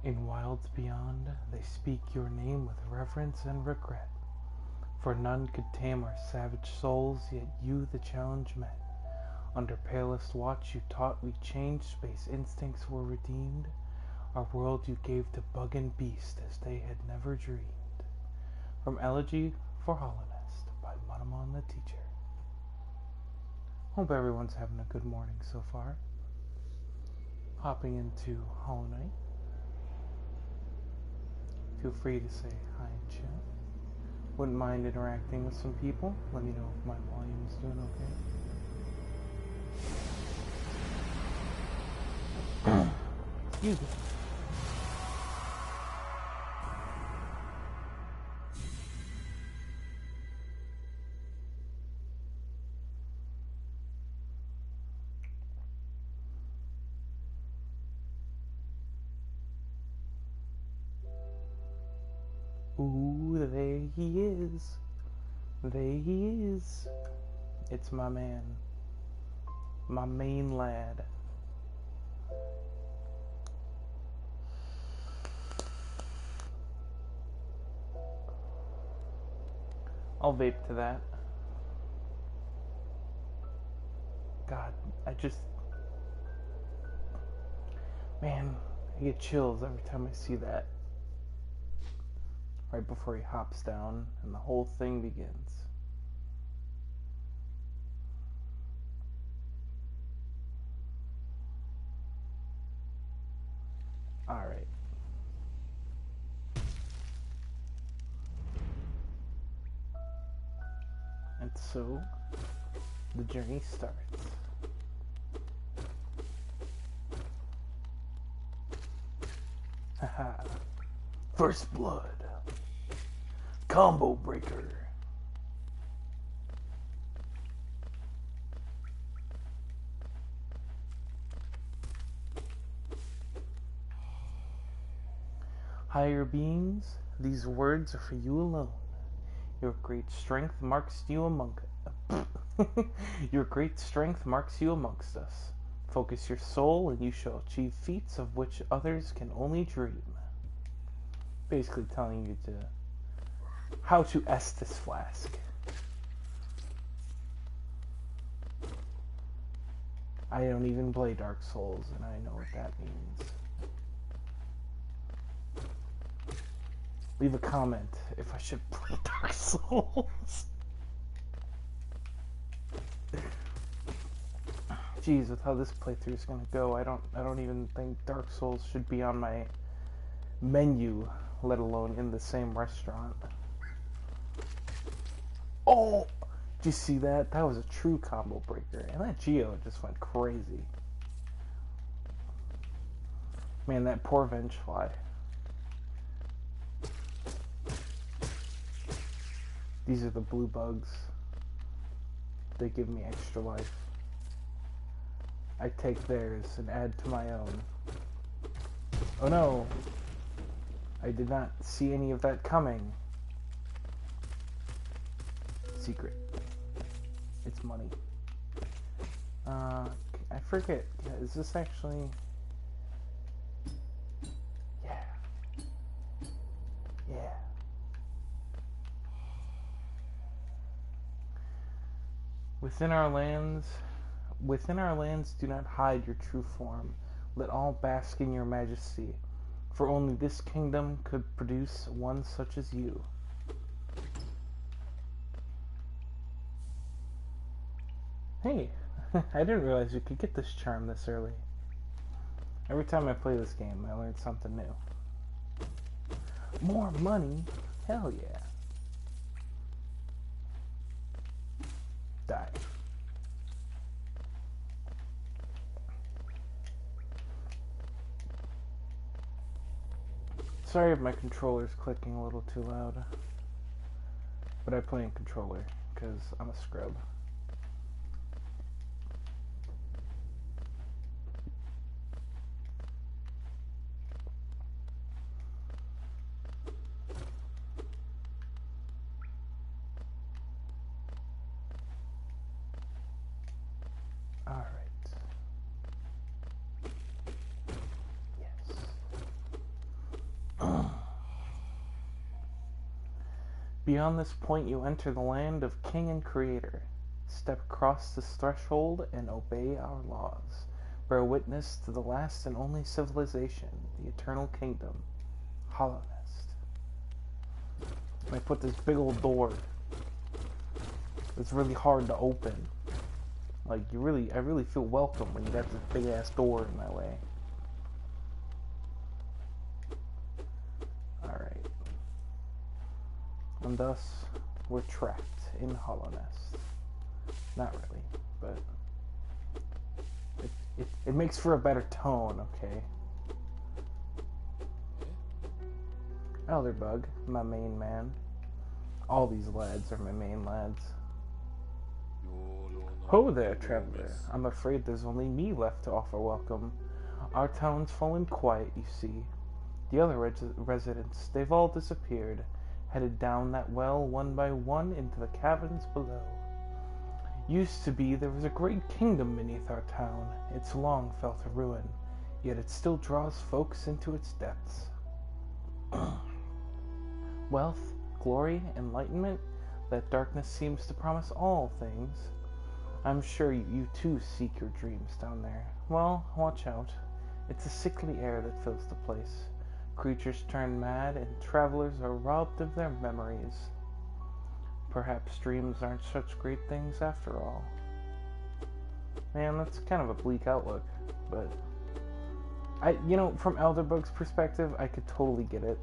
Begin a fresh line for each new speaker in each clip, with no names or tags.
In wilds beyond, they speak your name with reverence and regret. For none could tame our savage souls, yet you the challenge met. Under palest watch you taught we changed, space instincts were redeemed. Our world you gave to bug and beast as they had never dreamed. From Elegy for Hollownest by Mutamon the Teacher. Hope everyone's having a good morning so far. Hopping into Hollow Knight. Feel free to say hi in chat. Wouldn't mind interacting with some people. Let me know if my volume is doing okay. Excuse me. Ooh, there he is. There he is. It's my man. My main lad. I'll vape to that. God, man, I get chills every time I see that. Right before he hops down and the whole thing begins. Alright. And so, the journey starts. Haha. First blood. Combo breaker. Higher beings, these words are for you alone. Your great strength marks you among Your great strength marks you amongst us. Focus your soul and you shall achieve feats of which others can only dream. Basically telling you to how to Estus Flask. I don't even play Dark Souls, and I know what that means. Leave a comment if I should play Dark Souls. Jeez, with how this playthrough is gonna go, I don't even think Dark Souls should be on my menu, let alone in the same restaurant. Oh! Did you see that? That was a true combo breaker. And that Geo just went crazy. Man, that poor Vengefly. These are the blue bugs. They give me extra life. I take theirs and add to my own. Oh no! I did not see any of that coming. Secret. It's money. I forget. Is this actually... Yeah. Yeah. Within our lands, do not hide your true form. Let all bask in your majesty, for only this kingdom could produce one such as you. Hey, I didn't realize you could get this charm this early. Every time I play this game, I learn something new. More money? Hell yeah. Die. Sorry if my controller's clicking a little too loud. But I play in controller, because I'm a scrub. Alright. Yes. Beyond this point, you enter the land of King and Creator. Step across this threshold and obey our laws. Bear witness to the last and only civilization, the Eternal Kingdom, Hallownest. I put this big old door. It's really hard to open. Like, I really feel welcome when you got this big ass door in my way. Alright. And thus, we're trapped in Hallownest. Not really, but it makes for a better tone, okay? Elderbug, my main man. All these lads are my main lads. Ho there, traveler. I'm afraid there's only me left to offer welcome. Our town's fallen quiet, you see. The other residents, they've all disappeared, headed down that well one by one into the caverns below. Used to be there was a great kingdom beneath our town. It's long fell to ruin, yet it still draws folks into its depths. Wealth, glory, enlightenment, that darkness seems to promise all things. I'm sure you too seek your dreams down there. Well, watch out. It's a sickly air that fills the place. Creatures turn mad, and travelers are robbed of their memories. Perhaps dreams aren't such great things after all. Man, that's kind of a bleak outlook, but from Elderbug's perspective, I could totally get it.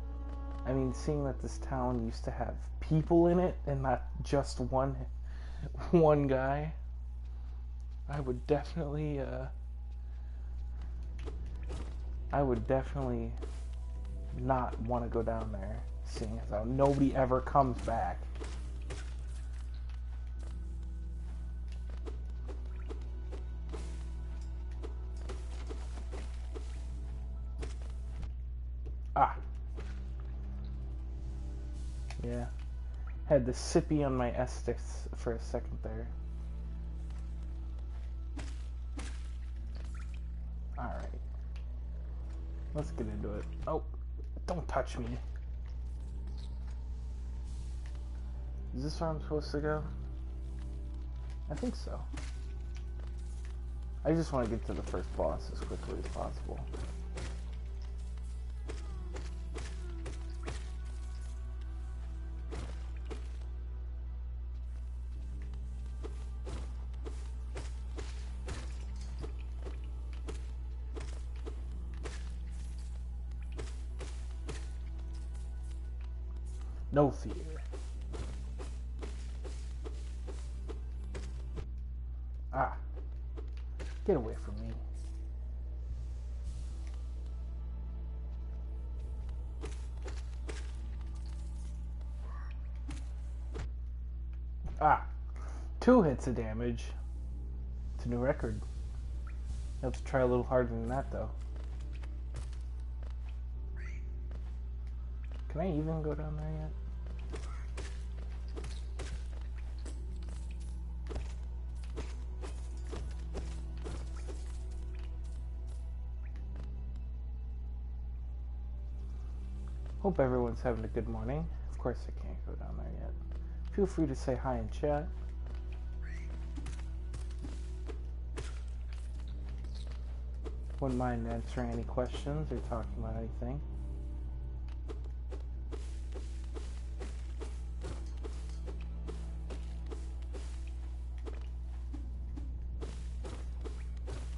I mean, seeing that this town used to have people in it and not just one guy, I would definitely not want to go down there, seeing as how nobody ever comes back. Ah. Yeah. Had the sippy on my Estus for a second there. Alright. Let's get into it. Oh, don't touch me. Is this where I'm supposed to go? I think so. I just want to get to the first boss as quickly as possible. No fear. Ah. Get away from me. Ah. 2 hits of damage. It's a new record. You have to try a little harder than that, though. Can I even go down there yet? Hope everyone's having a good morning. Of course I can't go down there yet. Feel free to say hi in chat. Wouldn't mind answering any questions or talking about anything.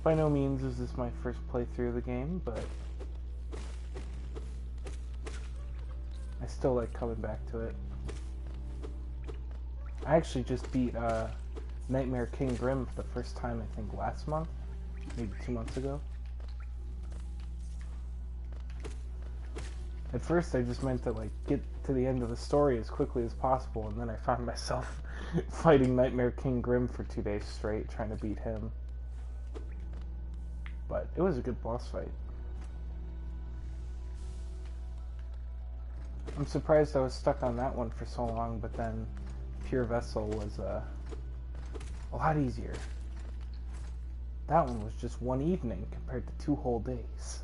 By no means is this my first playthrough of the game, but I still like coming back to it. I actually just beat Nightmare King Grim for the first time, I think, last month, maybe 2 months ago. At first, I just meant to get to the end of the story as quickly as possible, and then I found myself fighting Nightmare King Grim for 2 days straight, trying to beat him. But it was a good boss fight. I'm surprised I was stuck on that one for so long, but then Pure Vessel was a lot easier. That one was just one evening compared to 2 whole days.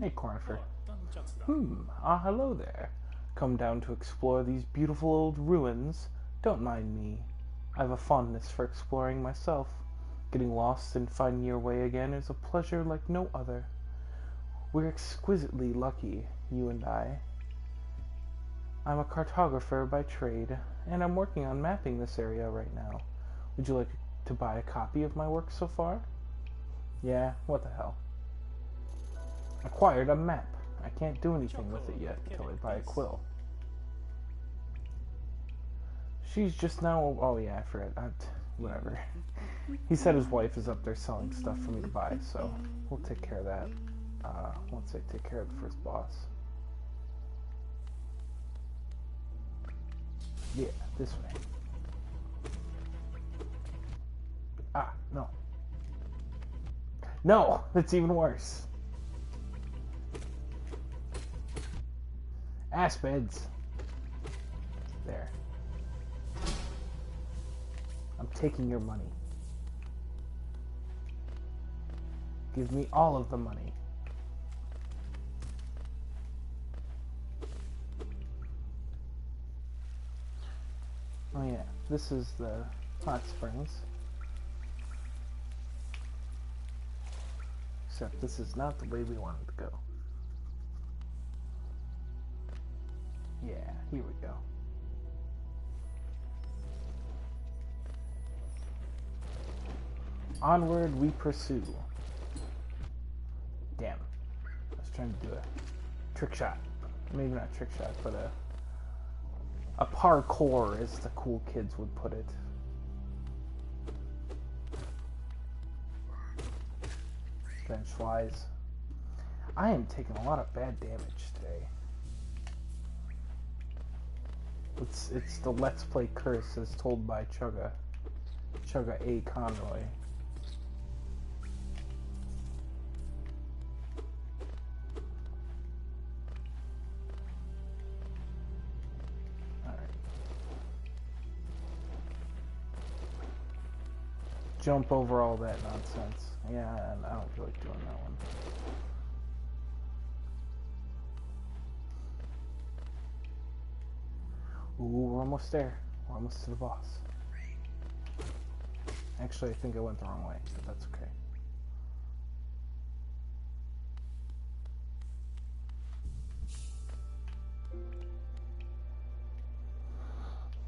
Hey, Cornifer. Hello there. Come down to explore these beautiful old ruins? Don't mind me. I have a fondness for exploring myself. Getting lost and finding your way again is a pleasure like no other. We're exquisitely lucky, you and I. I'm a cartographer by trade, and I'm working on mapping this area right now. Would you like to buy a copy of my work so far? Yeah, what the hell. Acquired a map. I can't do anything with it yet until I buy a quill. She's just now... Oh yeah, I forgot. Whatever. He said his wife is up there selling stuff for me to buy, so we'll take care of that once I take care of the first boss. Yeah, this way. No. No! That's even worse. Ass beds. There. I'm taking your money. Give me all of the money. Oh yeah, this is the hot springs. Except this is not the way we wanted to go. Yeah, here we go. Onward we pursue. Damn. I was trying to do a trick shot. Maybe not trick shot, but a parkour, as the cool kids would put it. Bench flies. I am taking a lot of bad damage today. It's the Let's Play curse as told by Chugga A. Conroy. Alright. Jump over all that nonsense. Yeah, I don't feel like doing that one. Ooh, we're almost there. We're almost to the boss. Actually, I think I went the wrong way, but that's okay.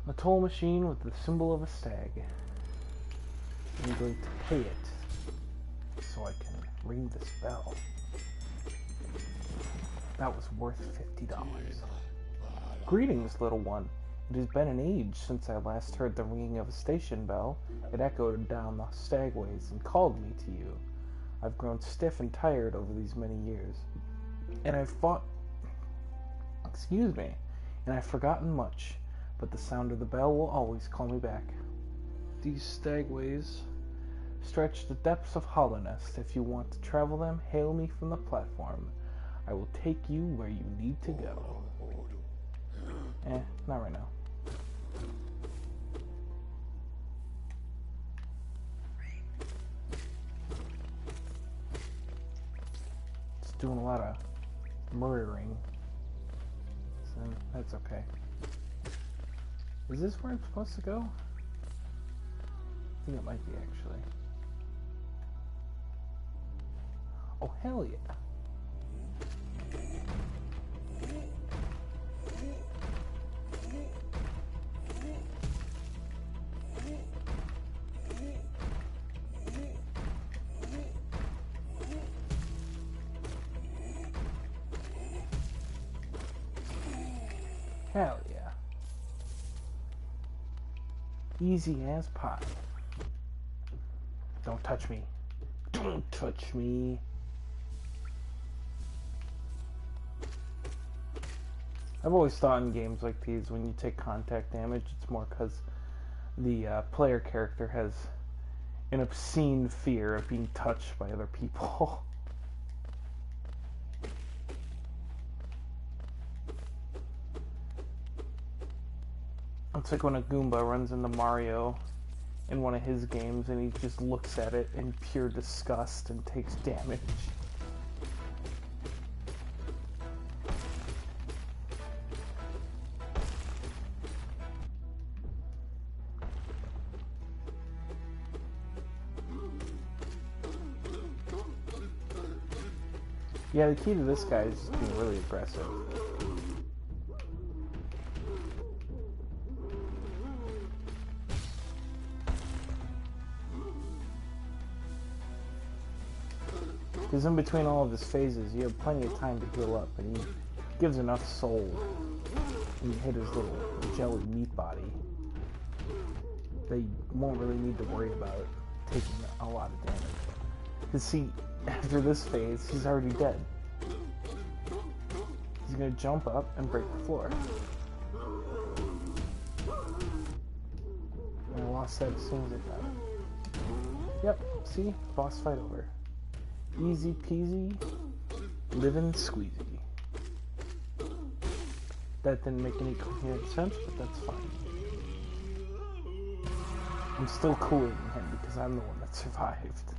A toll machine with the symbol of a stag. I'm going to pay it so I can ring this bell. That was worth $50. Greetings, little one. It has been an age since I last heard the ringing of a station bell. It echoed down the stagways and called me to you. I've grown stiff and tired over these many years, and I've fought... Excuse me. And I've forgotten much, but the sound of the bell will always call me back. These stagways stretch the depths of Hollownest. If you want to travel them, hail me from the platform. I will take you where you need to go. Not right now. It's doing a lot of murdering, so that's okay. Is this where I'm supposed to go? I think it might be, actually. Oh, hell yeah. Hell yeah. Easy as pie. Don't touch me. Don't touch me. I've always thought in games like these, when you take contact damage, it's more because the player character has an obscene fear of being touched by other people. It's like when a Goomba runs into Mario in one of his games, and he just looks at it in pure disgust and takes damage. Yeah, the key to this guy is just being really aggressive. Because in between all of his phases, you have plenty of time to heal up, and he gives enough soul when you hit his little jelly meat body that you won't really need to worry about taking a lot of damage. Because see, after this phase, he's already dead. He's gonna jump up and break the floor. And I lost that as soon as I got it. Yep, see? Boss fight over. Easy peasy, living squeezy. That didn't make any coherent sense, but that's fine. I'm still cooler than him because I'm the one that survived.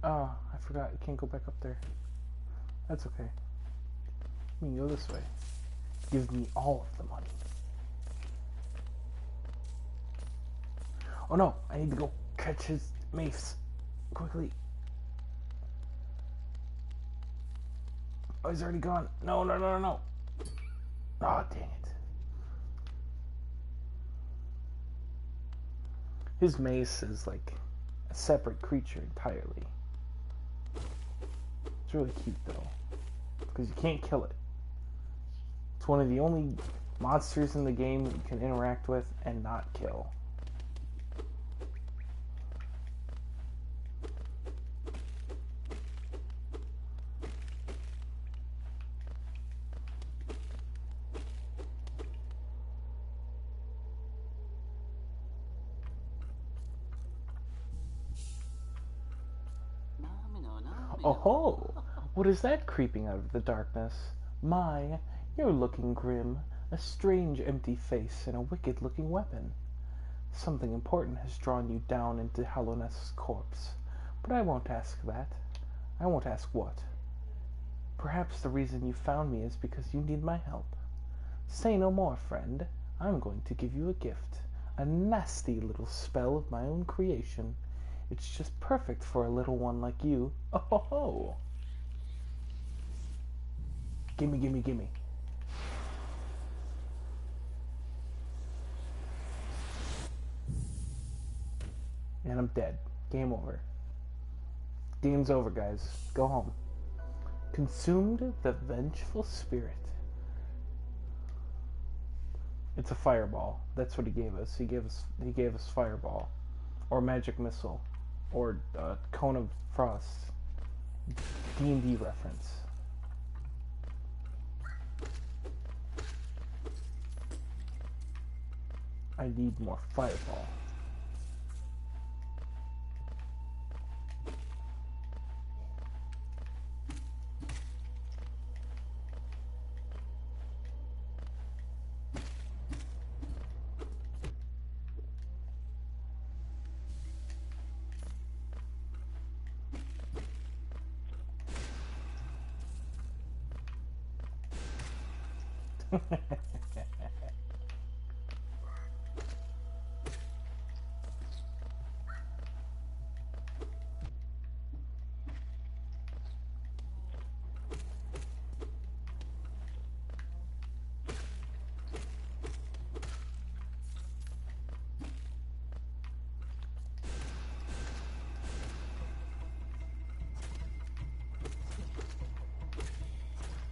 Oh, I forgot. You can't go back up there. That's okay. We can go this way. Give me all of the money. Oh no, I need to go catch his mace. Quickly. Oh, he's already gone. No. Oh, dang it. His mace is like a separate creature entirely. It's really cute though, because you can't kill it. It's one of the only monsters in the game that you can interact with and not kill. Oh ho! What is that creeping out of the darkness? My, you're looking grim. A strange empty face and a wicked-looking weapon. Something important has drawn you down into Hallownest's corpse. But I won't ask that. I won't ask what. Perhaps the reason you found me is because you need my help. Say no more, friend. I'm going to give you a gift. A nasty little spell of my own creation. It's just perfect for a little one like you. Oh ho ho! Gimme. And I'm dead. Game over. Game's over, guys. Go home. Consumed the vengeful spirit. It's a fireball. That's what he gave us. He gave us fireball. Or magic missile. Or cone of frost. D&D reference. I need more fireball.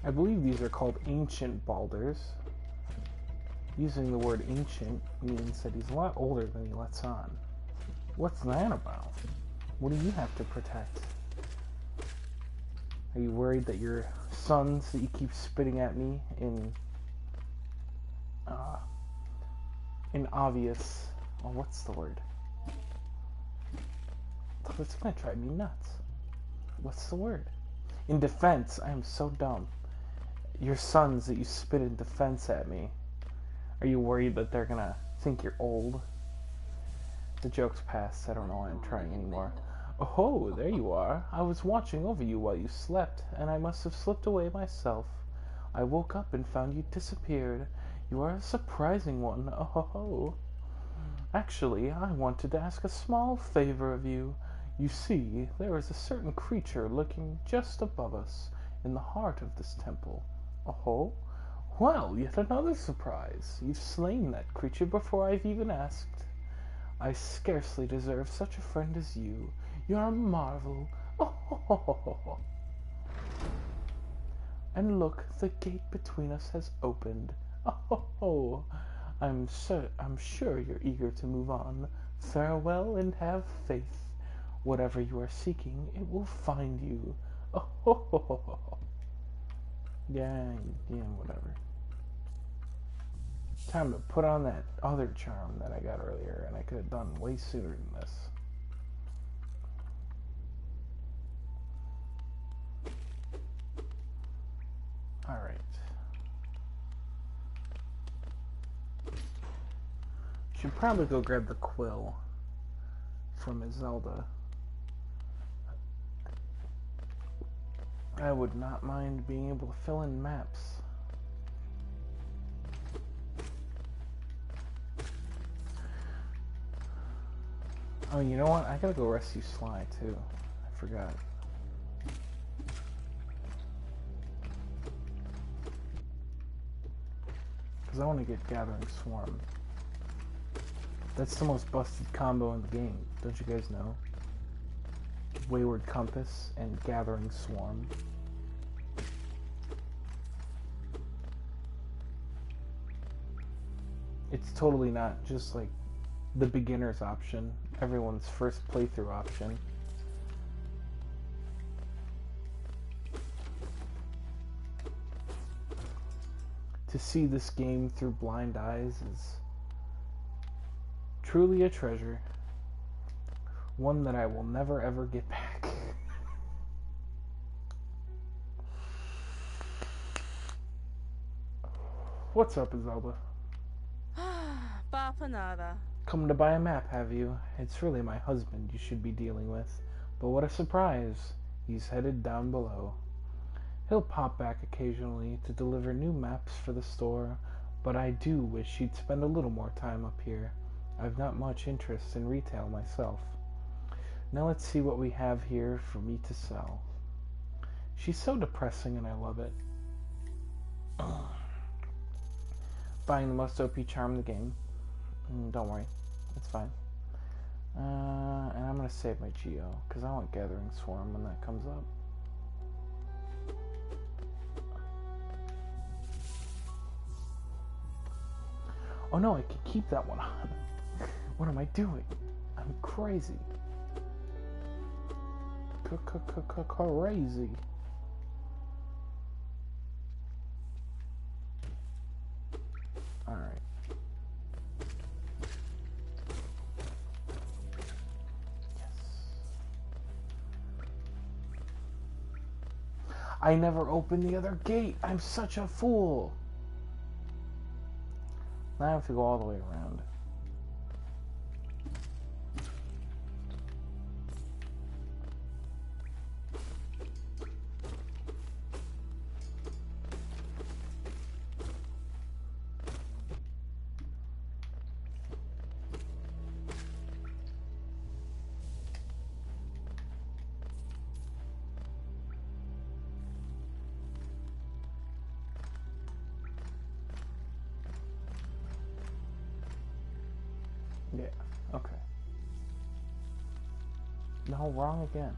I believe these are called ancient Baldurs. Using the word ancient means that he's a lot older than he lets on. What's that about? What do you have to protect? Are you worried that your sons that you keep spitting at me in obvious, well, what's the word? That's gonna drive me nuts. What's the word? In defense, I am so dumb. Your sons that you spit in defense at me. Are you worried that they're gonna think you're old? The joke's past. I don't know why I'm trying anymore. Oh, there you are. I was watching over you while you slept, and I must have slipped away myself. I woke up and found you disappeared. You are a surprising one. Oh. Actually, I wanted to ask a small favor of you. You see, there is a certain creature lurking just above us, in the heart of this temple. Oh? Well, yet another surprise. You've slain that creature before I've even asked. I scarcely deserve such a friend as you. You're a marvel. Oh. And look, the gate between us has opened. Oh. I'm sure you're eager to move on. Farewell and have faith. Whatever you are seeking, it will find you. Oh. Yeah, whatever. Time to put on that other charm that I got earlier, and I could have done way sooner than this. Alright. Should probably go grab the quill from Zelda. I would not mind being able to fill in maps. Oh, you know what? I gotta go rescue Sly, too. I forgot. Because I want to get Gathering Swarm. That's the most busted combo in the game. Don't you guys know? Wayward Compass and Gathering Swarm. It's totally not just like the beginner's option, everyone's first playthrough option. To see this game through blind eyes is truly a treasure. One that I will never ever get back. What's up, Zelda?
Bapanada.
Come to buy a map, have you? It's really my husband you should be dealing with. But what a surprise. He's headed down below. He'll pop back occasionally to deliver new maps for the store, but I do wish he'd spend a little more time up here. I've not much interest in retail myself. Now let's see what we have here for me to sell. She's so depressing and I love it. Buying the most OP charm in the game. Don't worry, it's fine. And I'm going to save my Geo, because I want Gathering Swarm when that comes up. Oh no, I can keep that one on. What am I doing? I'm crazy. Crazy. Alright. I never opened the other gate. I'm such a fool. Now I have to go all the way around. Yeah, okay. No, wrong again.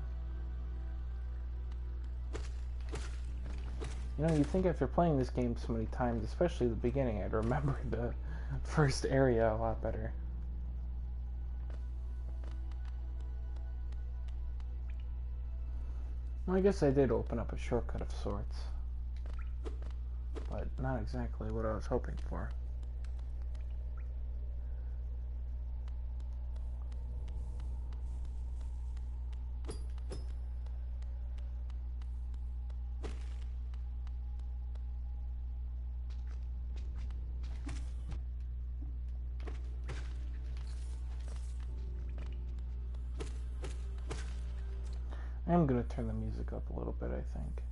You know, you'd think after playing this game so many times, especially the beginning, I'd remember the first area a lot better. Well, I guess I did open up a shortcut of sorts. But not exactly what I was hoping for. I'm gonna turn the music up a little bit, I think.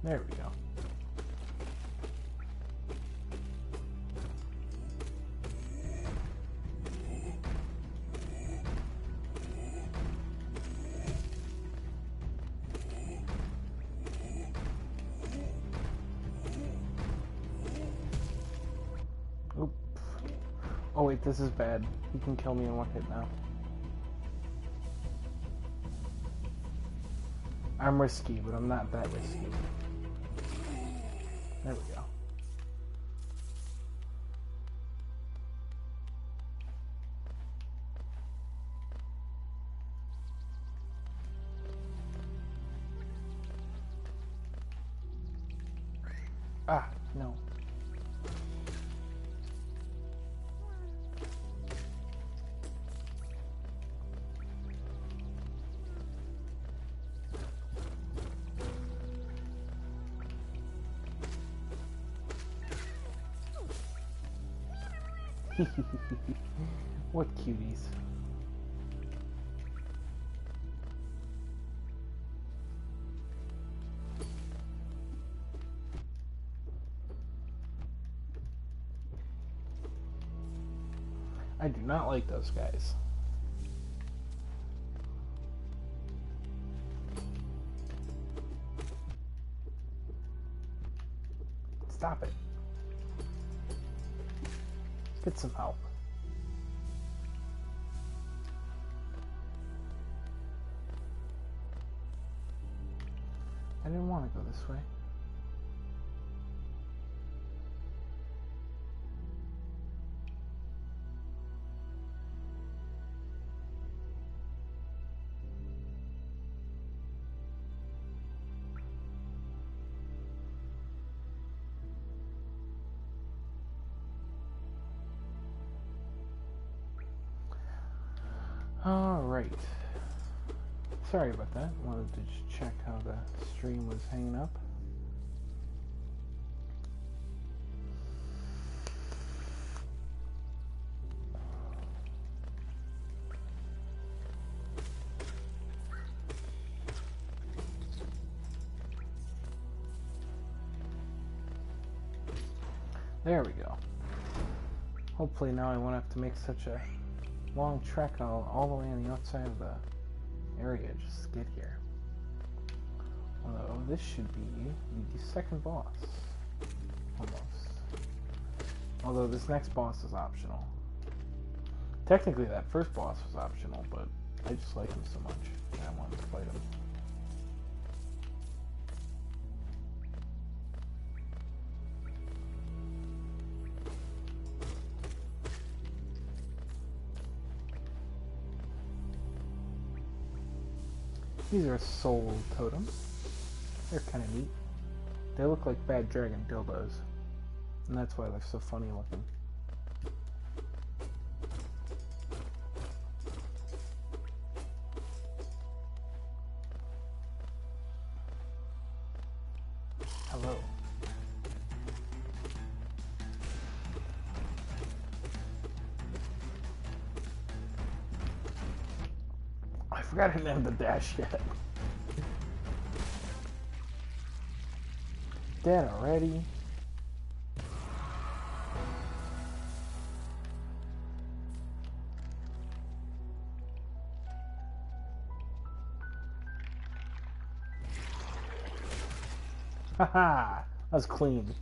There we go. Oop. Oh wait, this is bad. He can kill me in one hit now. I'm risky, but I'm not that risky. There we go. Ah, no. What cuties. I do not like those guys. Stop it. Get some help. I didn't want to go this way. Alright. Sorry about that. Wanted to just check how the stream was hanging up. There we go. Hopefully now I won't have to make such a long trek all the way on the outside of the area just to get here. Although this should be the second boss. Almost. Although this next boss is optional. Technically that first boss was optional, but I just like him so much that I wanted to fight him. These are soul totems. They're kind of neat. They look like bad dragon dildos. And that's why they're so funny looking. Hello. I forgot to name the dash yet. Dead already? Haha! That was clean.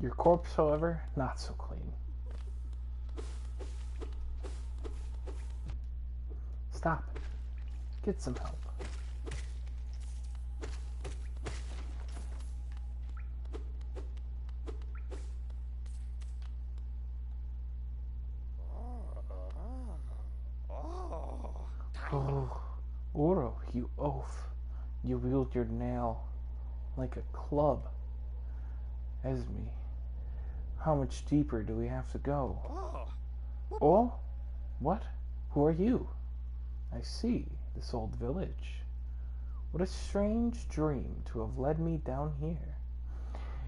Your corpse, however, not so clean. Stop it. Get some help. Oh, Uro, you oaf. You wield your nail like a club. Esme, how much deeper do we have to go? Oh? What? Who are you? I see, this old village. What a strange dream to have led me down here.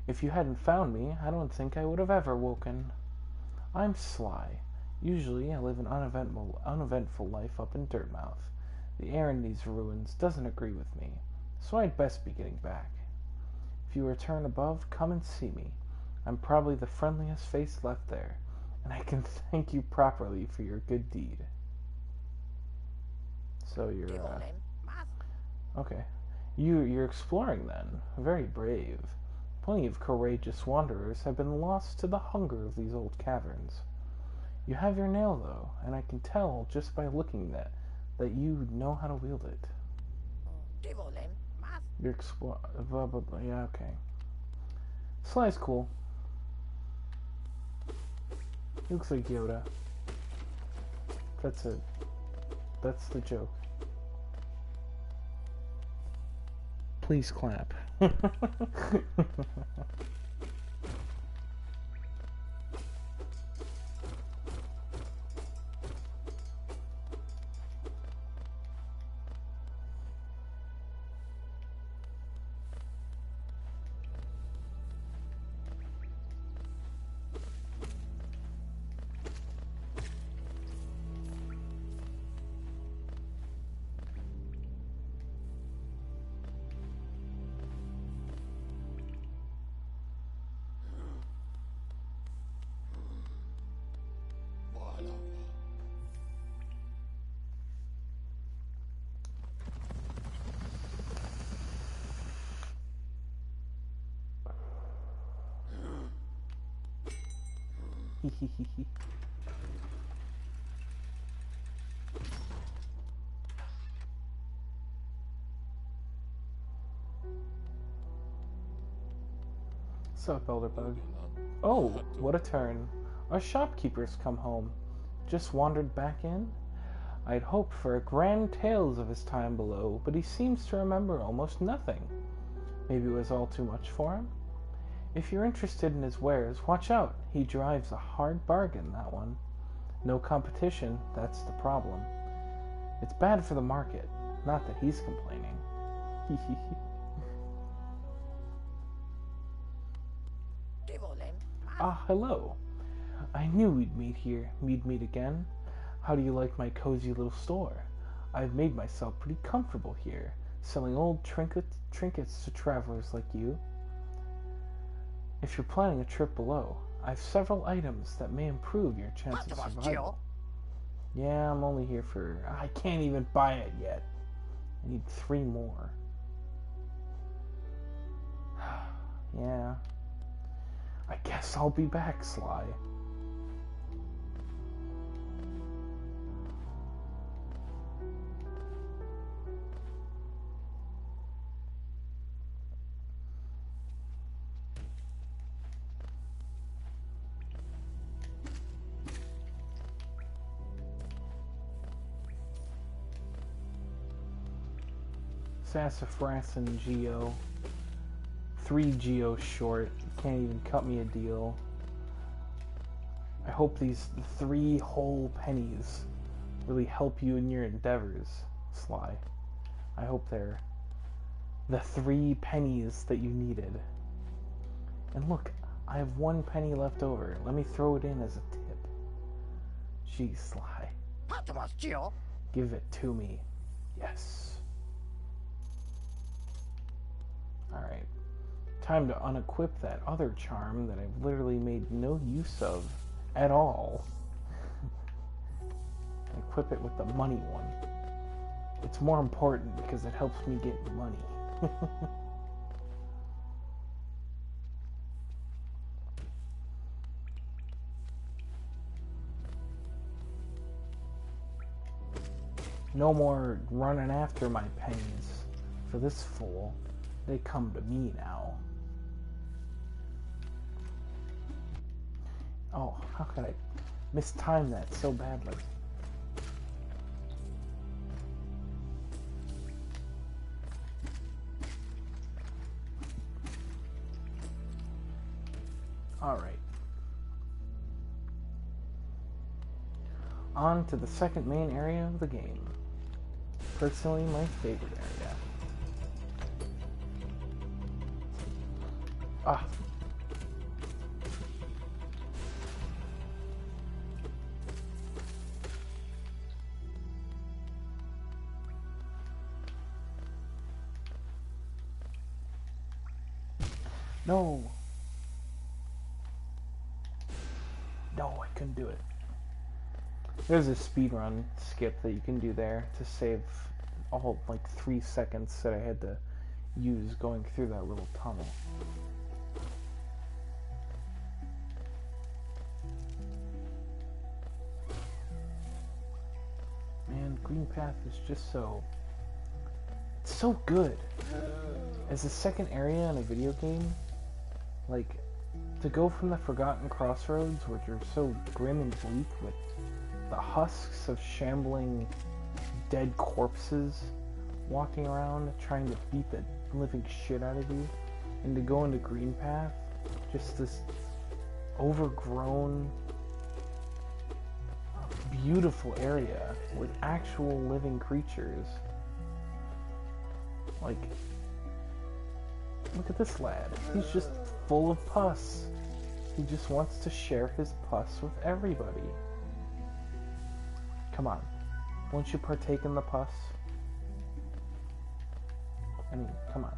If you hadn't found me, I don't think I would have ever woken. I'm Sly. Usually I live an uneventful life up in Dirtmouth. The air in these ruins doesn't agree with me, so I'd best be getting back. If you return above, come and see me. I'm probably the friendliest face left there, and I can thank you properly for your good deed. So you're, okay. You're exploring then. Very brave. Plenty of courageous wanderers have been lost to the hunger of these old caverns. You have your nail, though, and I can tell just by looking that you know how to wield it. You're blah, blah, blah. Yeah, okay. Sly's cool. He looks like Yoda. That's it. That's the joke. Please clap. Sup, Elderbug? Oh, what a turn. Our shopkeeper's come home. Just wandered back in? I'd hoped for a grand tales of his time below, but he seems to remember almost nothing. Maybe it was all too much for him? If you're interested in his wares, watch out. He drives a hard bargain, that one. No competition, that's the problem. It's bad for the market, not that he's complaining. Ah, hello. I knew we'd meet again. How do you like my cozy little store? I've made myself pretty comfortable here, selling old trinkets to travelers like you. If you're planning a trip below, I've several items that may improve your chance of survival. Yeah, I'm only here for... I can't even buy it yet. I need 3 more. Yeah. I guess I'll be back, Sly. Sassafras and Geo. 3 Geo short. Can't even cut me a deal. I hope these 3 whole pennies really help you in your endeavors, Sly. I hope they're the 3 pennies that you needed. And look, I have 1 penny left over. Let me throw it in as a tip. Gee, Sly. Give it to me. Yes. Alright. Time to unequip that other charm that I've literally made no use of at all. Equip it with the money one. It's more important because it helps me get money. No more running after my pennies for this fool. They come to me now. Oh, how could I mistime that so badly? Alright. On to the second main area of the game. Personally, my favorite area. Ah. No. No, I couldn't do it. There's a speedrun skip that you can do there to save all like 3 seconds that I had to use going through that little tunnel. Man, Green Path is just it's so good. As a second area in a video game, like, to go from the Forgotten Crossroads, which are so grim and bleak with the husks of shambling dead corpses walking around trying to beat the living shit out of you, and to go into Green Path, just this overgrown, beautiful area with actual living creatures. Like, look at this lad. He's just full of pus. He just wants to share his pus with everybody. Come on. Won't you partake in the pus? I mean, come on.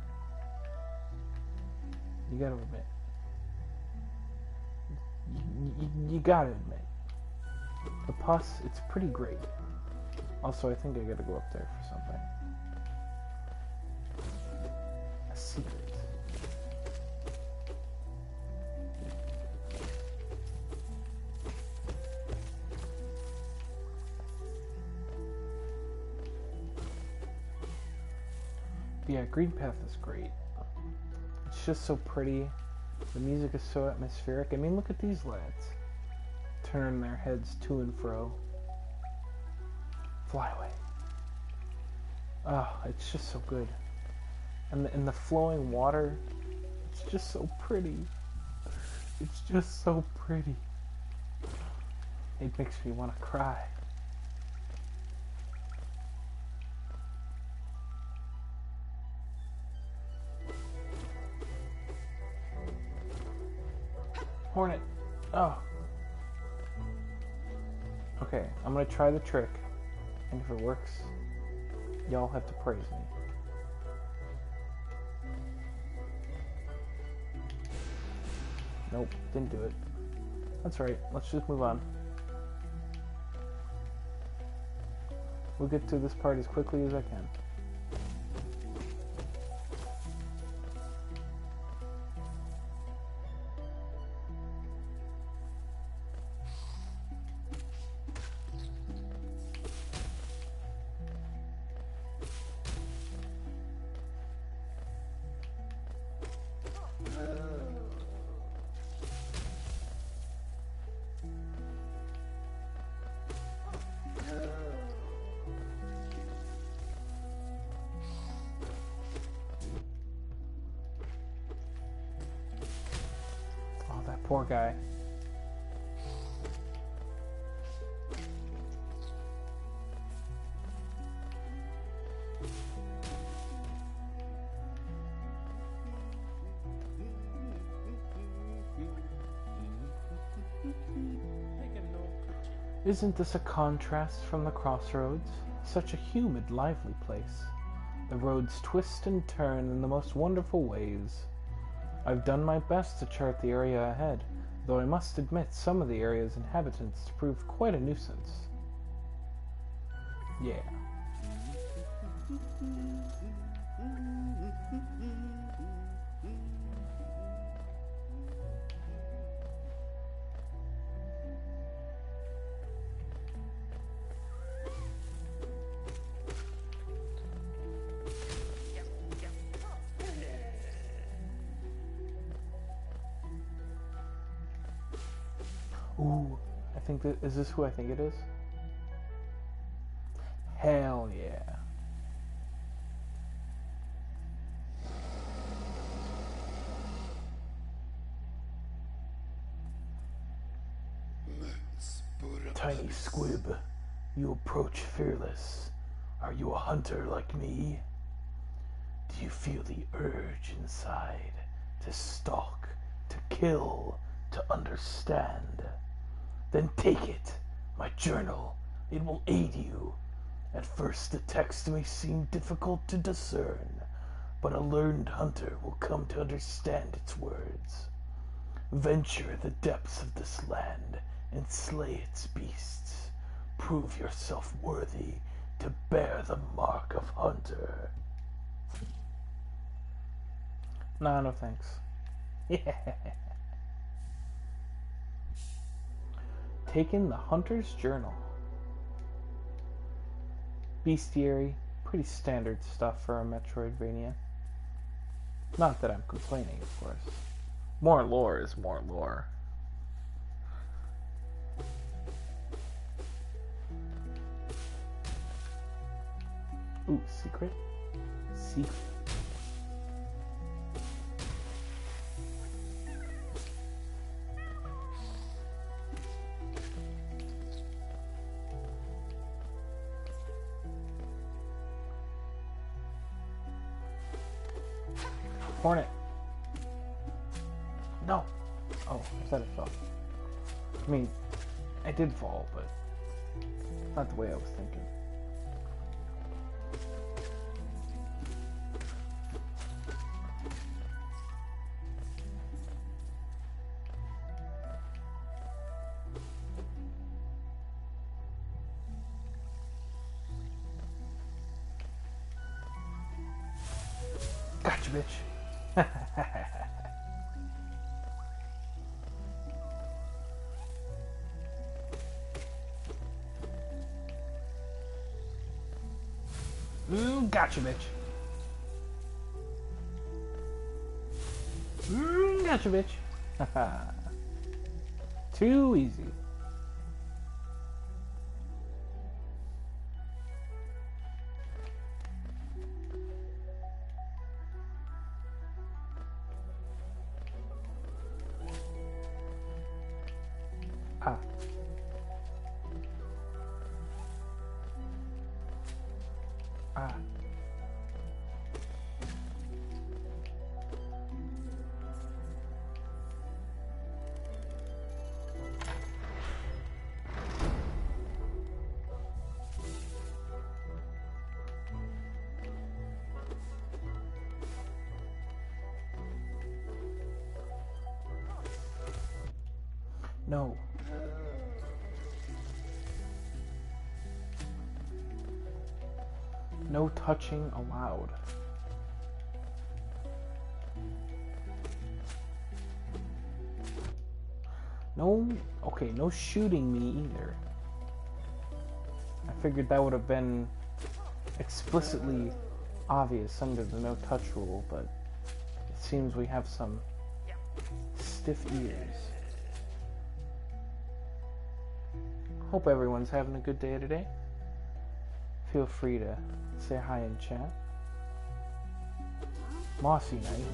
You gotta admit. You gotta admit. The pus, it's pretty great. Also, I think I gotta go up there for something. A secret. But yeah, Green Path is great. It's just so pretty. The music is so atmospheric. I mean, look at these lads. Turn their heads to and fro. Fly away. Oh, it's just so good. And the flowing water, it's just so pretty. It's just so pretty. It makes me want to cry. Hornet. Oh. Okay, I'm gonna try the trick, and if it works, y'all have to praise me. Nope, didn't do it. That's right, let's just move on. We'll get to this part as quickly as I can. Poor guy. Isn't this a contrast from the crossroads? Such a humid, lively place. The roads twist and turn in the most wonderful ways. I've done my best to chart the area ahead, though I must admit some of the area's inhabitants prove quite a nuisance. Yeah. Ooh, I think that, is this who I think it is? Hell yeah. Tiny squib, you approach fearless. Are you a hunter like me? Do you feel the urge inside to stalk, to kill, to understand. Then take it, my journal. It will aid you. At first the text may seem difficult to discern, but a learned hunter will come to understand its words. Venture the depths of this land and slay its beasts. Prove yourself worthy to bear the mark of hunter. Nah, no thanks. Taking the Hunter's Journal. Bestiary, pretty standard stuff for a Metroidvania. Not that I'm complaining, of course. More lore is more lore. Ooh, secret? Secret. Hornet. No. Oh, I said I fell. I mean, I did fall, but not the way I was thinking. Gotcha, bitch. Ooh, gotcha, bitch. Gotcha, bitch. Too easy. Ah. Ah. No. No touching allowed. No, okay, no shooting me either. I figured that would have been explicitly obvious under the no touch rule, but it seems we have some stiff ears. Hope everyone's having a good day today. Feel free to say hi in chat. Mossy Knight.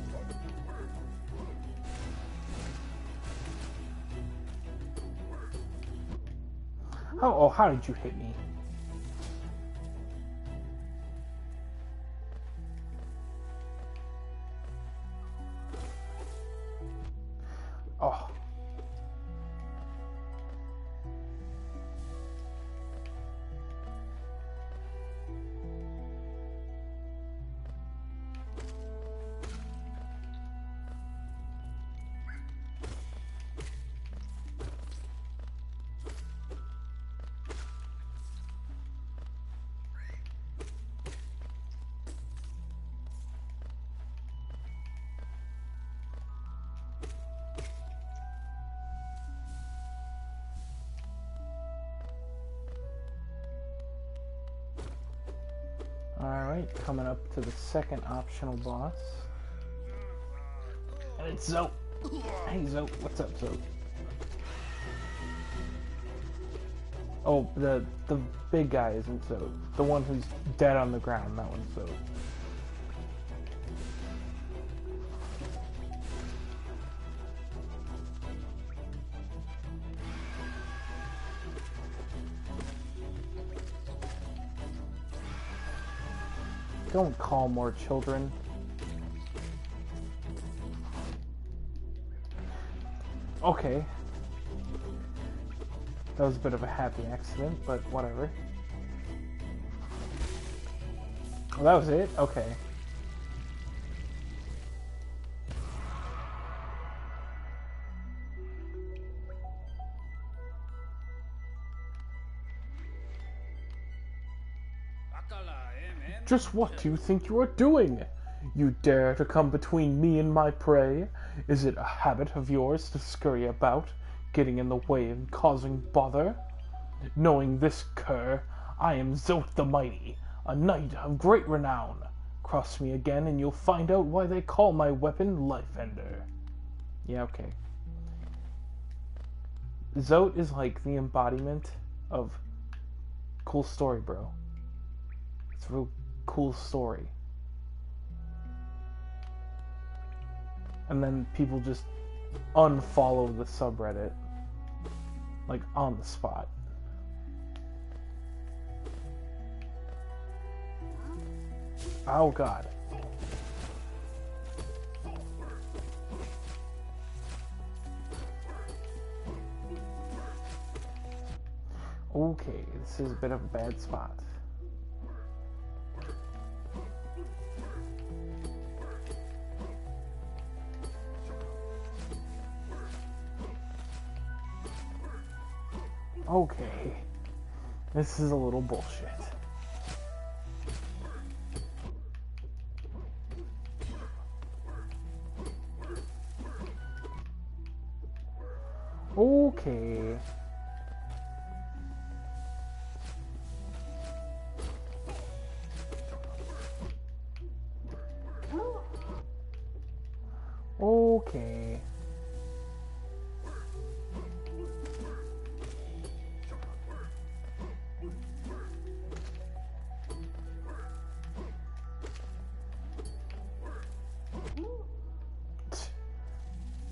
Oh, how did you hit me? Oh. Alright, coming up to the second optional boss. And it's Zoe. Hey Zoe, what's up Zoe? Oh, the big guy isn't Zoe. The one who's dead on the ground, that one's Zoe. Don't call more children. Okay. That was a bit of a happy accident, but whatever. Oh, that was it? Okay. Just what do you think you are doing? You dare to come between me and my prey? Is it a habit of yours to scurry about, getting in the way and causing bother? Knowing this cur, I am Zote the Mighty, a knight of great renown. Cross me again and you'll find out why they call my weapon Lifeender. Yeah, okay. Zote is like the embodiment of cool story, bro. It's a real cool story. And then people just unfollow the subreddit, like on the spot. Oh god. Okay, this is a bit of a bad spot. Okay, this is a little bullshit. Okay. Okay.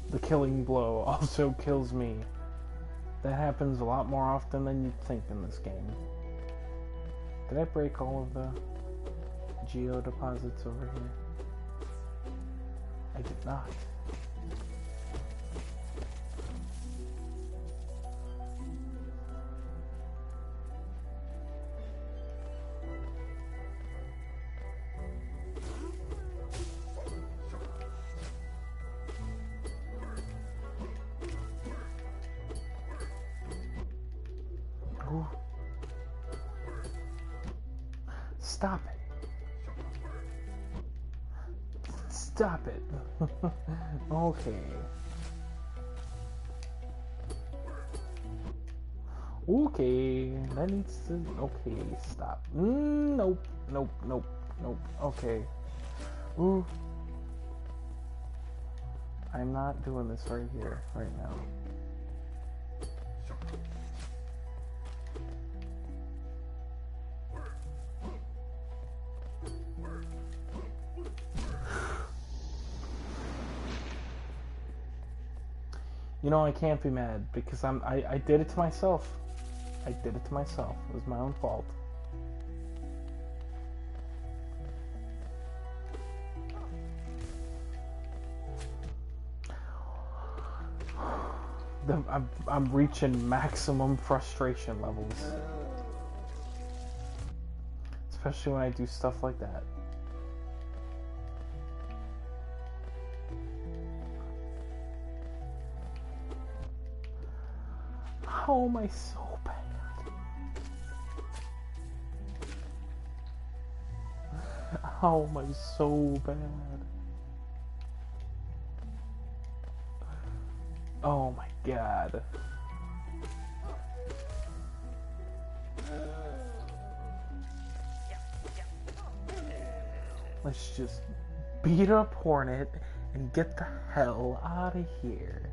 The killing blow also kills me. That happens a lot more often than you'd think in this game. Did I break all of the geo deposits over here? I did not. Stop it. Stop it. Okay. Okay, that needs to... Okay, stop. Nope, nope, nope, nope. Okay. Ooh. I'm not doing this right here, right now. You know, I can't be mad because I did it to myself. I did it to myself. It was my own fault. I'm reaching maximum frustration levels. Especially when I do stuff like that. How am I so bad? How am I so bad? Oh my god. Let's just beat up Hornet and get the hell out of here.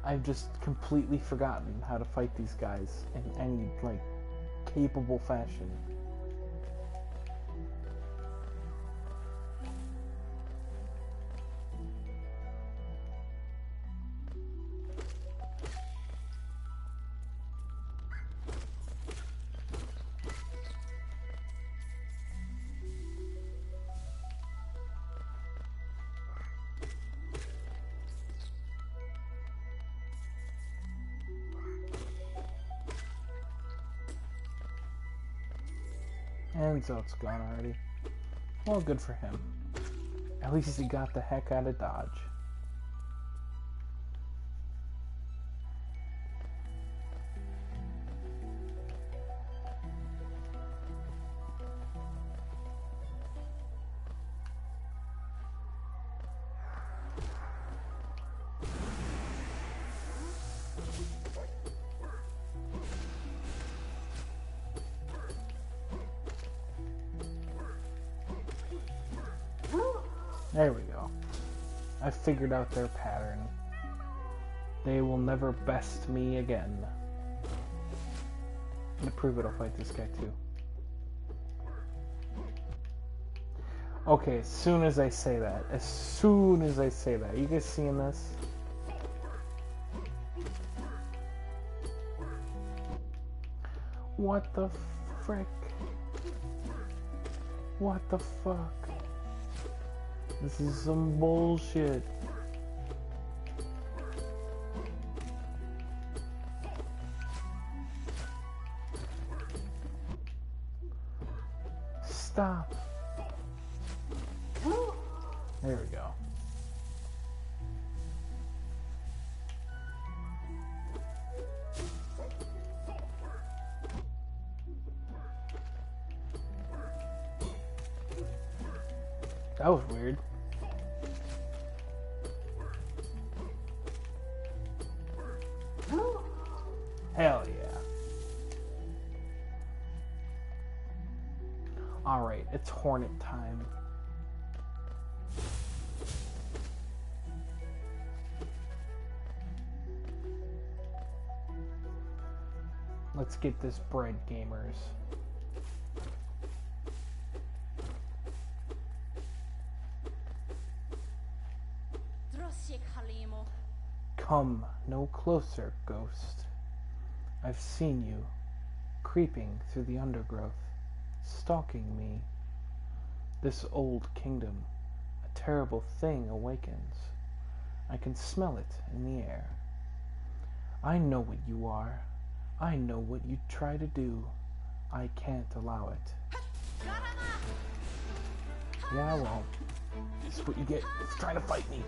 I've just completely forgotten how to fight these guys in any, like, capable fashion. And Zote's gone already. Well, good for him. At least he got the heck out of Dodge. There we go. I figured out their pattern. They will never best me again. To prove it, I'll fight this guy too. Okay, as soon as I say that, you guys seeing this? What the frick? What the fuck? This is some bullshit. Stop. There we go. That was weird. Hell yeah. Alright, it's Hornet time. Let's get this bread, gamers. Come no closer, ghost. I've seen you, creeping through the undergrowth, stalking me. This old kingdom, a terrible thing awakens. I can smell it in the air. I know what you are. I know what you try to do. I can't allow it. Yeah, well, this is what you get for trying to fight me.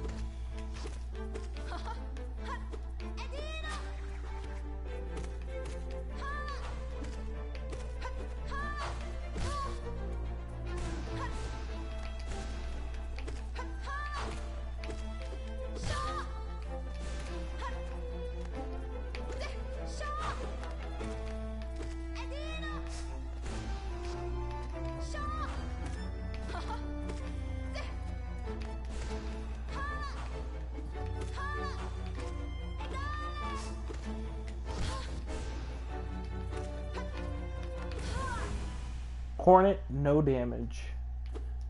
Hornet, no damage.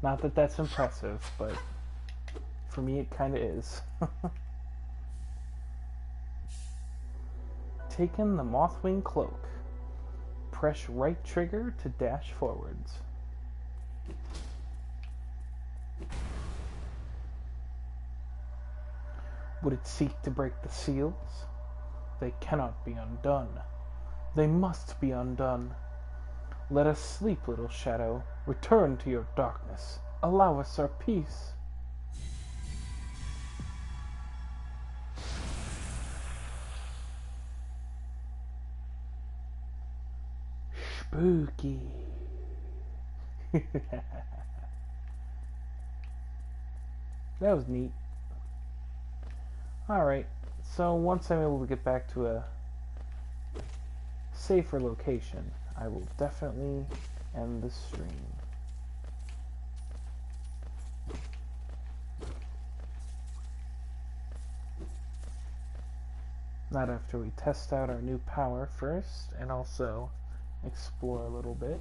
Not that that's impressive, but for me it kind of is. Taking the Mothwing Cloak. Press right trigger to dash forwards. Would it seek to break the seals? They cannot be undone. They must be undone. Let us sleep, little shadow. Return to your darkness. Allow us our peace. Spooky. That was neat. Alright, so once I'm able to get back to a safer location, I will definitely end the stream. Not after we test out our new power first, and also explore a little bit.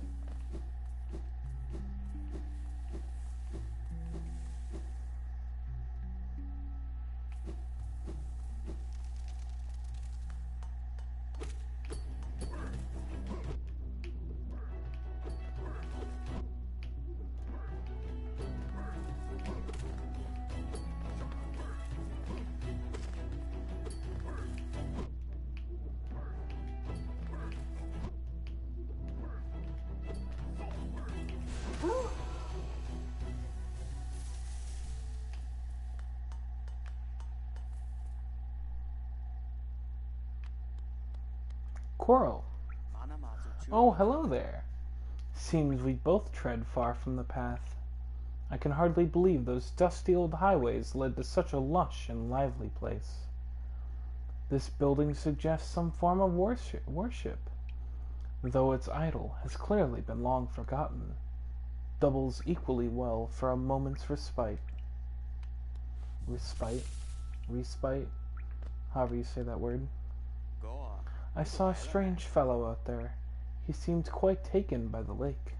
Koro. Oh, hello there. Seems we both tread far from the path. I can hardly believe those dusty old highways led to such a lush and lively place. This building suggests some form of worship, though its idol has clearly been long forgotten. Doubles equally well for a moment's respite. Respite? However you say that word. I saw a strange fellow out there. He seemed quite taken by the lake.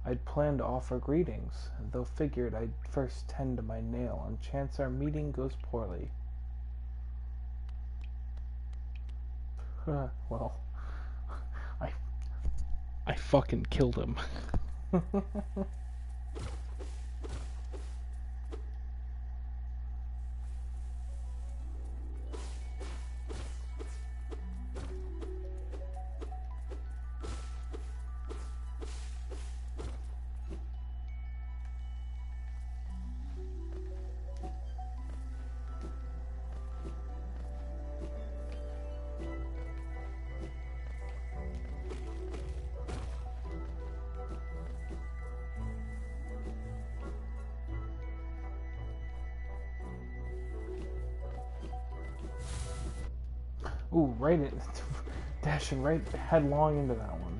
I'd planned to offer greetings, though figured I'd first tend to my nail on chance our meeting goes poorly. Well, I fucking killed him. Ooh, right it. Dashing right headlong into that one.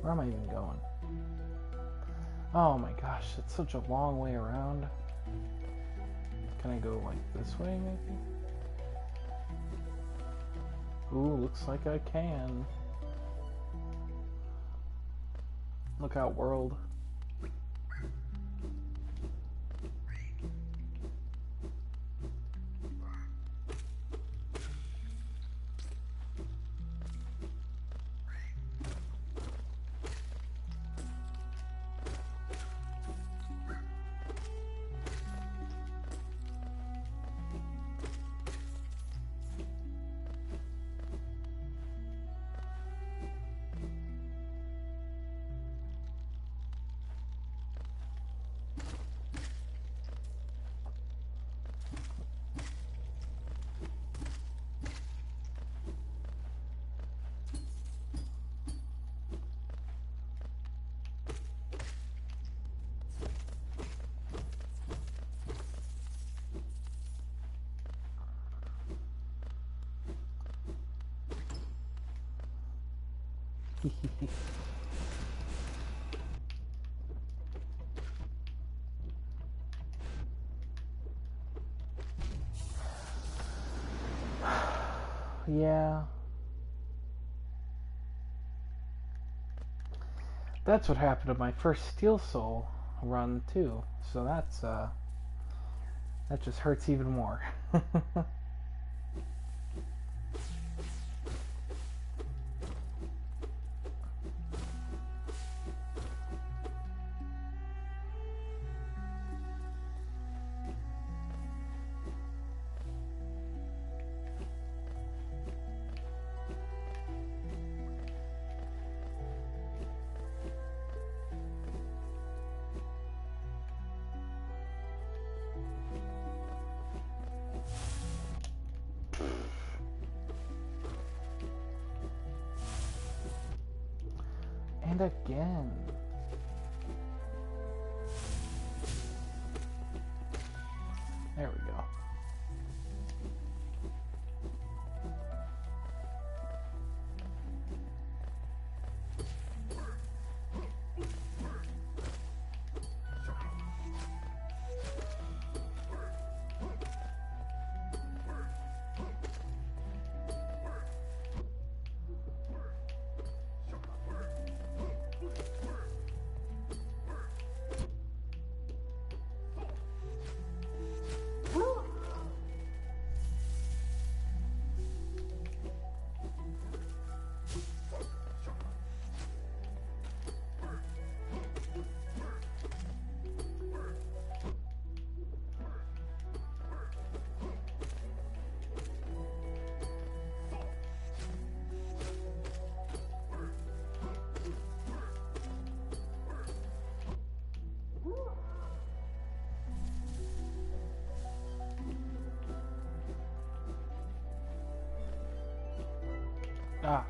Where am I even going? Oh my gosh, it's such a long way around. Can I go like this way maybe? Ooh, looks like I can. Look out, world. Yeah. That's what happened to my first Steel Soul run too. So that's that just hurts even more. And again. There we go. Ah.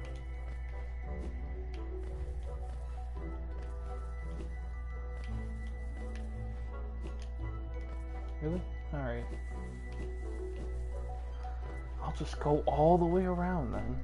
Really? Alright. I'll just go all the way around then.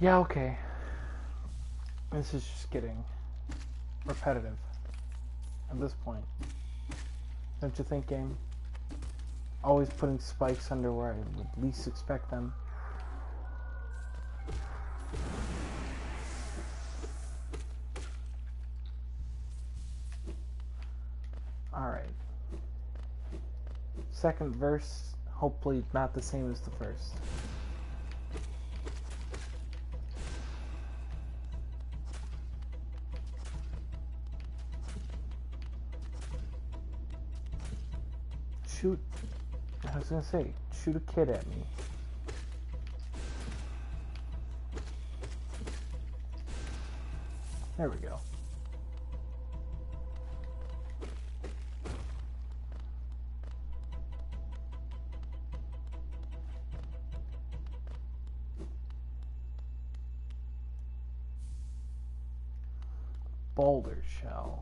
Yeah, okay. This is just getting repetitive at this point. Don't you think, game? Always putting spikes under where I would least expect them. Alright. Second verse, hopefully not the same as the first. Shoot. I was gonna say, shoot a kid at me. There we go. Boulder shell.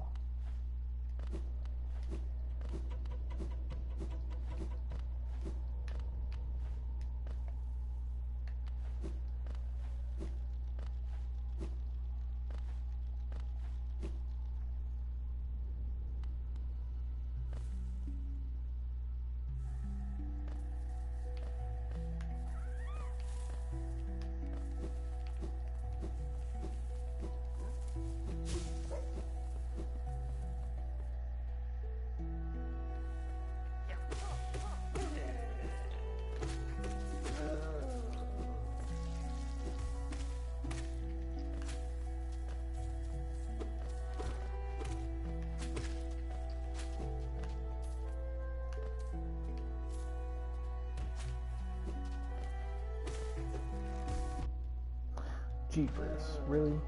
Jeepers, really?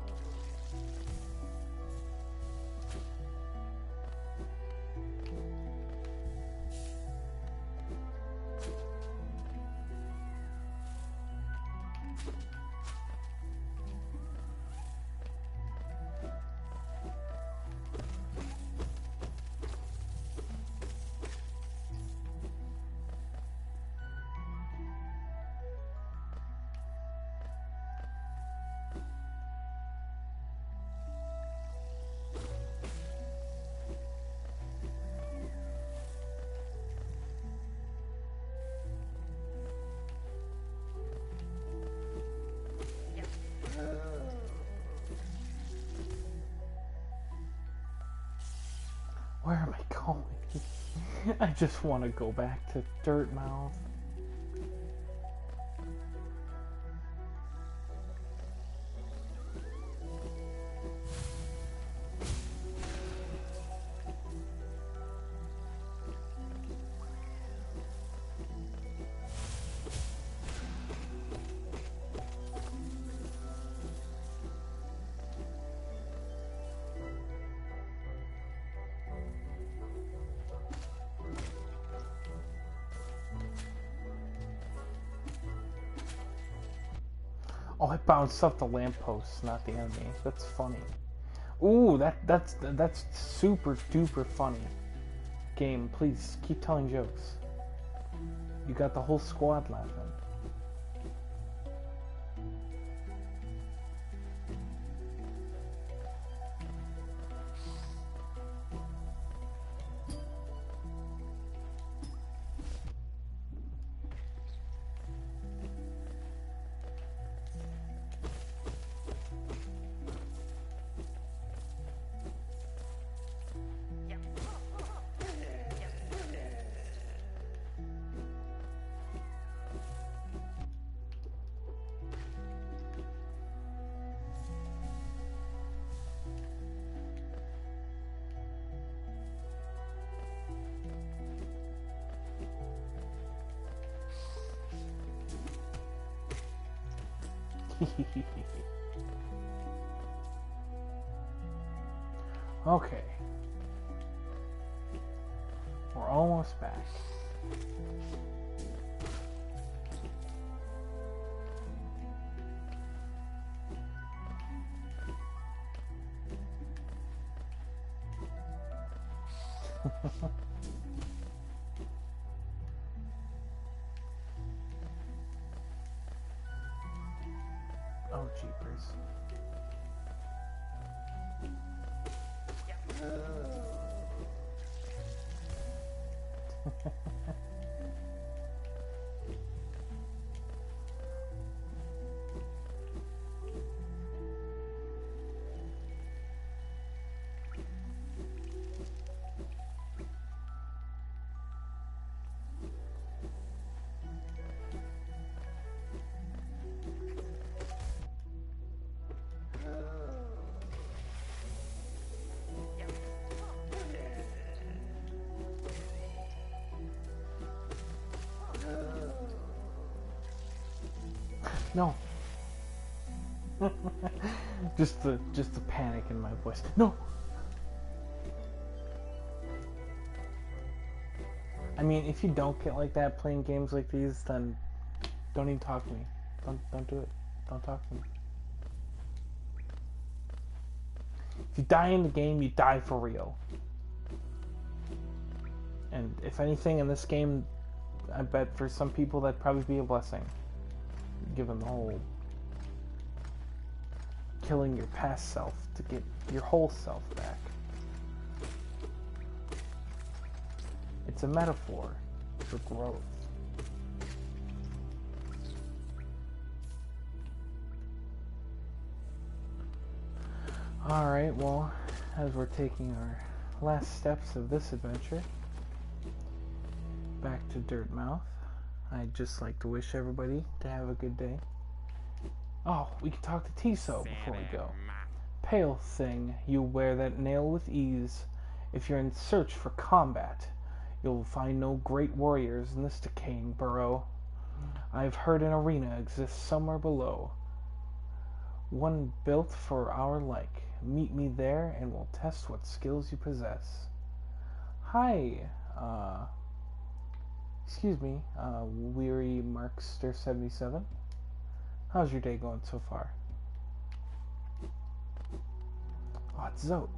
Where am I going? I just want to go back to Dirtmouth. Oh, I bounced off the lampposts, not the enemy. That's funny. Ooh, that's super duper funny. Game, please keep telling jokes. You got the whole squad laughing. Okay. We're almost back. Oh, jeepers. No. just the panic in my voice. No. I mean, if you don't get like that playing games like these, then don't even talk to me. Don't do it. Don't talk to me. If you die in the game, you die for real. And if anything in this game, I bet for some people that'd probably be a blessing. Given the whole killing your past self to get your whole self back. It's a metaphor for growth. Alright, well, as we're taking our last steps of this adventure back to Dirtmouth, I'd just like to wish everybody to have a good day. Oh, we can talk to Tiso before we go. Pale thing, you wear that nail with ease. If you're in search for combat, you'll find no great warriors in this decaying burrow. I've heard an arena exists somewhere below. One built for our like. Meet me there and we'll test what skills you possess. Hi, excuse me, Weary Markster 77. How's your day going so far? Oh, it's Zote.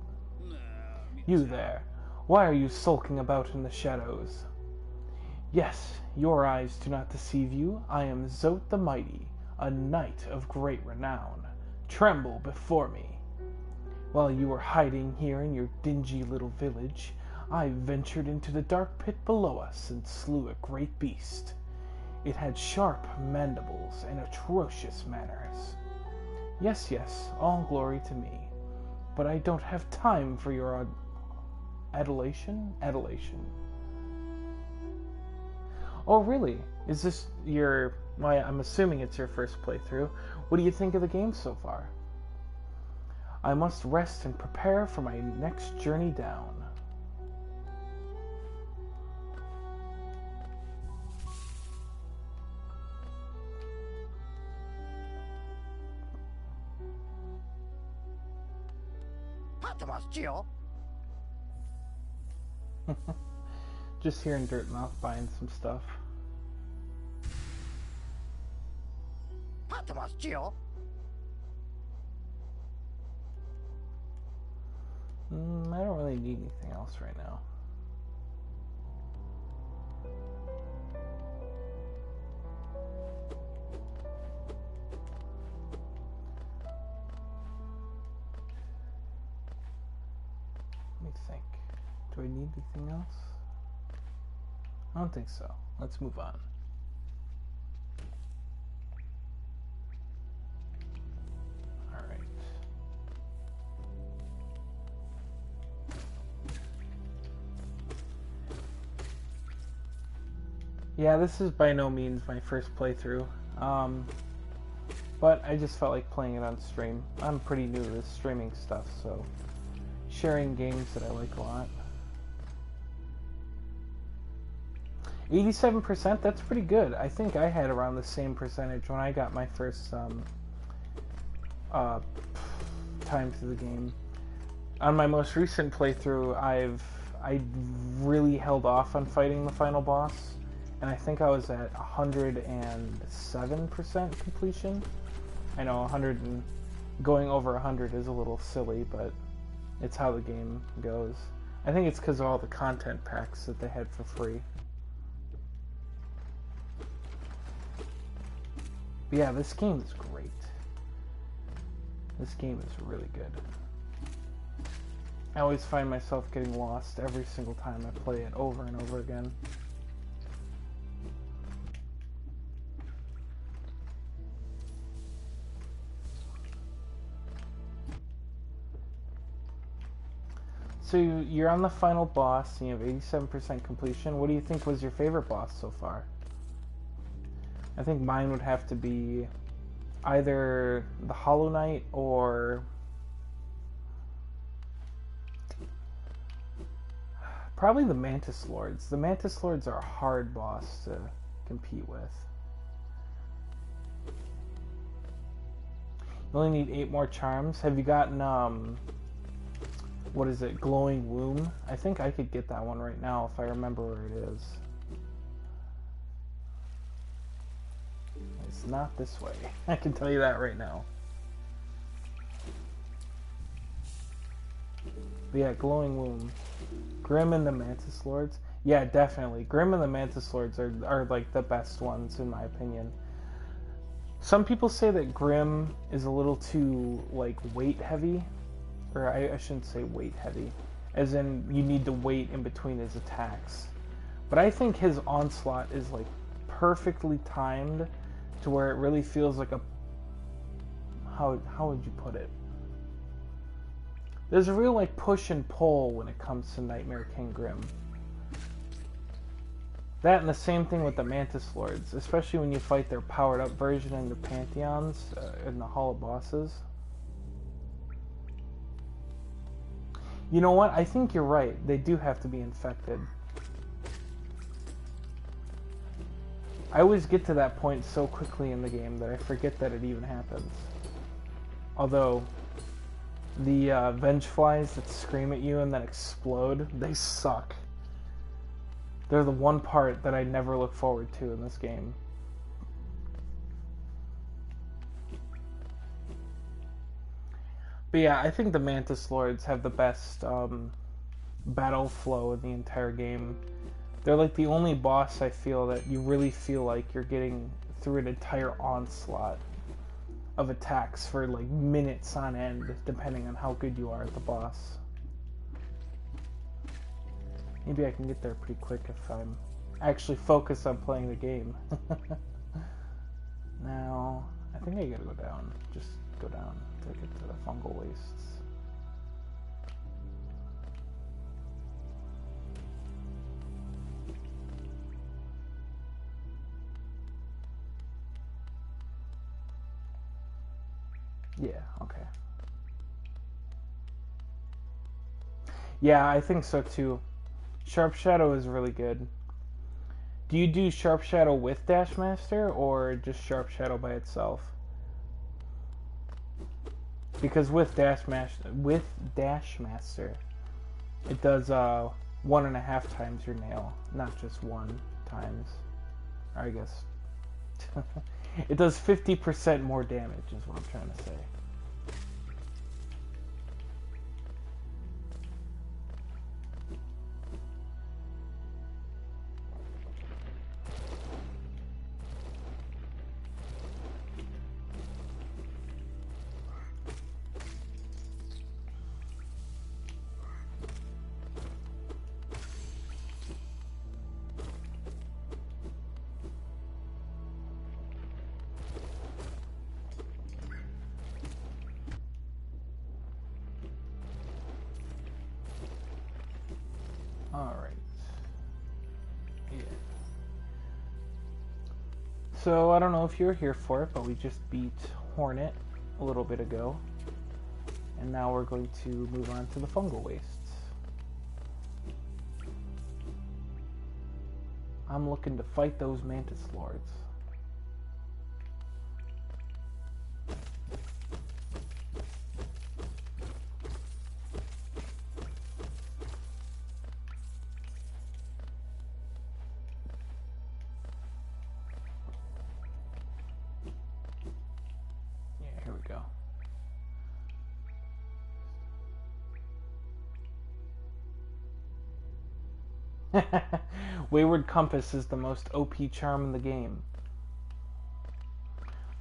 You there. Why are you sulking about in the shadows? Yes, your eyes do not deceive you. I am Zote the Mighty, a knight of great renown. Tremble before me. While you were hiding here in your dingy little village, I ventured into the dark pit below us and slew a great beast. It had sharp mandibles and atrocious manners. Yes, yes, all glory to me. But I don't have time for your adulation? Oh, really? Is this your... Well, I'm assuming it's your first playthrough. What do you think of the game so far? I must rest and prepare for my next journey down. Just here in Dirtmouth buying some stuff. I don't really need anything else right now. Let me think. Do I need anything else? I don't think so. Let's move on. Alright. Yeah, this is by no means my first playthrough. But I just felt like playing it on stream. I'm pretty new to this streaming stuff, so sharing games that I like a lot. 87%, that's pretty good. I think I had around the same percentage when I got my first uh, time through the game. On my most recent playthrough, I really held off on fighting the final boss, and I think I was at 107% completion. I know 100 and going over 100 is a little silly, but it's how the game goes. I think it's because of all the content packs that they had for free. But yeah, this game is great. This game is really good. I always find myself getting lost every single time I play it over and over again. So you're on the final boss and you have 87% completion. What do you think was your favorite boss so far? I think mine would have to be either the Hollow Knight or probably the Mantis Lords. The Mantis Lords are a hard boss to compete with. You only need 8 more charms. Have you gotten, what is it, Glowing Womb? I think I could get that one right now if I remember where it is. It's not this way. I can tell you that right now. But yeah, Glowing Womb. Grim and the Mantis Lords. Yeah, definitely. Grim and the Mantis Lords are like the best ones in my opinion. Some people say that Grim is a little too like weight heavy. Or I shouldn't say weight heavy. As in you need to wait in between his attacks. But I think his onslaught is like perfectly timed to where it really feels like a... How would you put it? There's a real like push and pull when it comes to Nightmare King Grim. That and the same thing with the Mantis Lords, especially when you fight their powered up version in the Pantheons in the Hall of Bosses. You know what? I think you're right. They do have to be infected. I always get to that point so quickly in the game that I forget that it even happens. Although, the Vengeflies that scream at you and then explode, they suck. They're the one part that I never look forward to in this game. But yeah, I think the Mantis Lords have the best battle flow in the entire game. They're like the only boss I feel that you really feel like you're getting through an entire onslaught of attacks for like minutes on end, depending on how good you are at the boss. Maybe I can get there pretty quick if I'm actually focused on playing the game. Now, I think I gotta go down. Just go down to get to the Fungal Wastes. Yeah, okay. Yeah, I think so too. Sharp Shadow is really good. Do you do Sharp Shadow with Dash Master or just Sharp Shadow by itself? Because with Dash Master, it does 1.5 times your nail, not just 1 times. Or I guess it does 50% more damage is what I'm trying to say. Alright. Yeah. So, I don't know if you're here for it, but we just beat Hornet a little bit ago. And now we're going to move on to the Fungal Wastes. I'm looking to fight those Mantis Lords. Wayward Compass is the most OP charm in the game.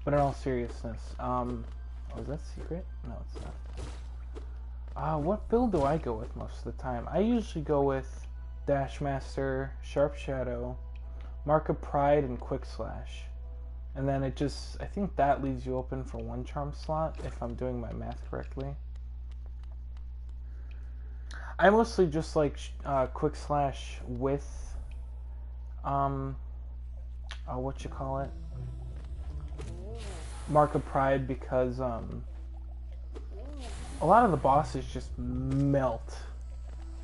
But in all seriousness, oh, is that secret? No, it's not. What build do I go with most of the time? I usually go with Dashmaster, Sharp Shadow, Mark of Pride, and Quick Slash. And then it just, I think that leaves you open for one charm slot, if I'm doing my math correctly. I mostly just like Quick Slash with, what you call it? Mark of Pride, because a lot of the bosses just melt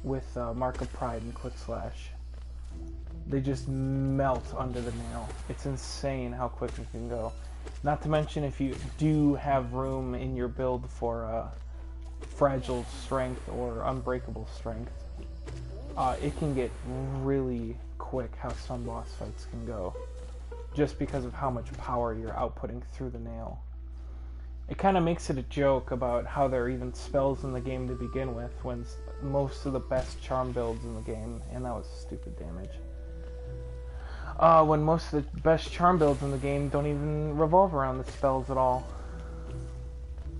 with Mark of Pride and Quick Slash. They just melt under the nail. It's insane how quick it can go. Not to mention if you do have room in your build for fragile strength or unbreakable strength, it can get really quick how some boss fights can go, just because of how much power you're outputting through the nail. It kind of makes it a joke about how there are even spells in the game to begin with, when most of the best charm builds in the game, and that was stupid damage, when most of the best charm builds in the game don't even revolve around the spells at all.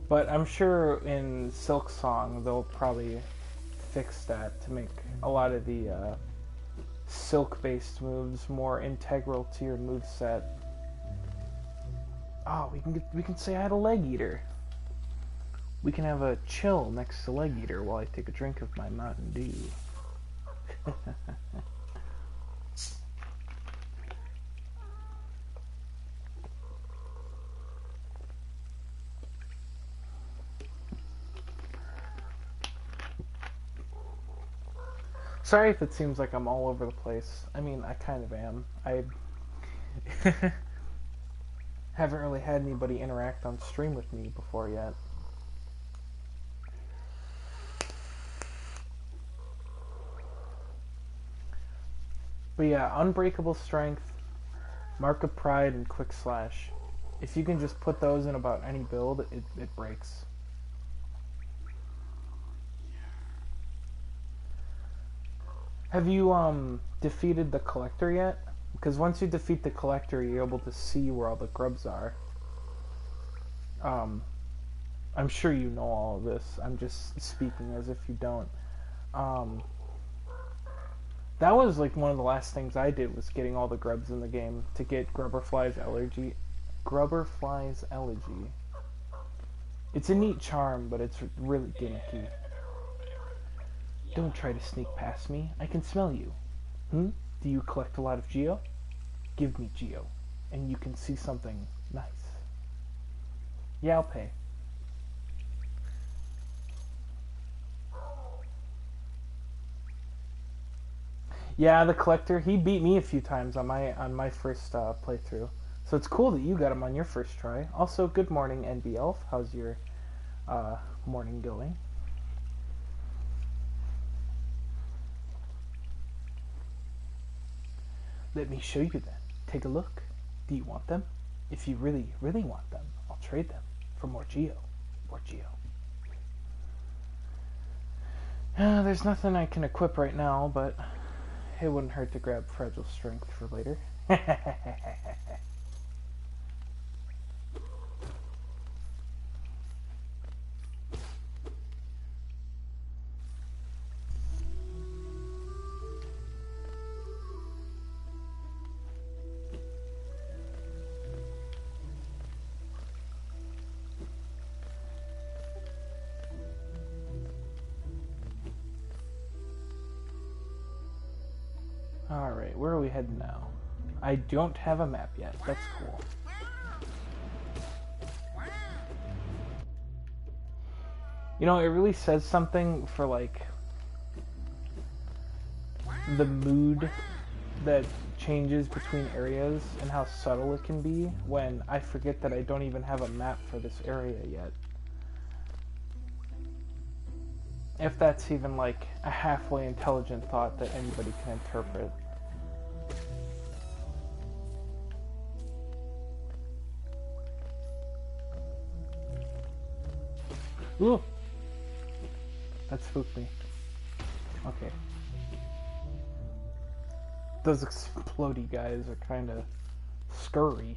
But I'm sure in Silksong they'll probably fix that to make a lot of the silk-based moves more integral to your moveset. Oh, we can say I had a Leg Eater. We can have a chill next to Leg Eater while I take a drink of my Mountain Dew. Sorry if it seems like I'm all over the place. I mean, I kind of am. I haven't really had anybody interact on stream with me before yet. But yeah, Unbreakable Strength, Mark of Pride, and Quick Slash. If you can just put those in about any build, it breaks. Have you defeated the Collector yet? Because once you defeat the Collector, you're able to see where all the grubs are. I'm sure you know all of this. I'm just speaking as if you don't. That was like one of the last things I did, was getting all the grubs in the game to get Grubberfly's Elegy. Grubberfly's Elegy. It's a neat charm, but it's really gimmicky. Don't try to sneak past me. I can smell you. Do you collect a lot of Geo? Give me Geo, and you can see something nice. Yeah, I'll pay. Yeah, the Collector, he beat me a few times on my first playthrough. So it's cool that you got him on your first try. Also, good morning, NB Elf. How's your morning going? Let me show you then. Take a look. Do you want them? If you really, really want them, I'll trade them for more Geo. More Geo. There's nothing I can equip right now, but it wouldn't hurt to grab Fragile Strength for later. Alright, where are we heading now? I don't have a map yet. That's cool. You know, it really says something for, like, the mood that changes between areas and how subtle it can be when I forget that I don't even have a map for this area yet. If that's even, like, a halfway intelligent thought that anybody can interpret. Ooh! That spooked me. Okay. Those explodey guys are kind of scurry.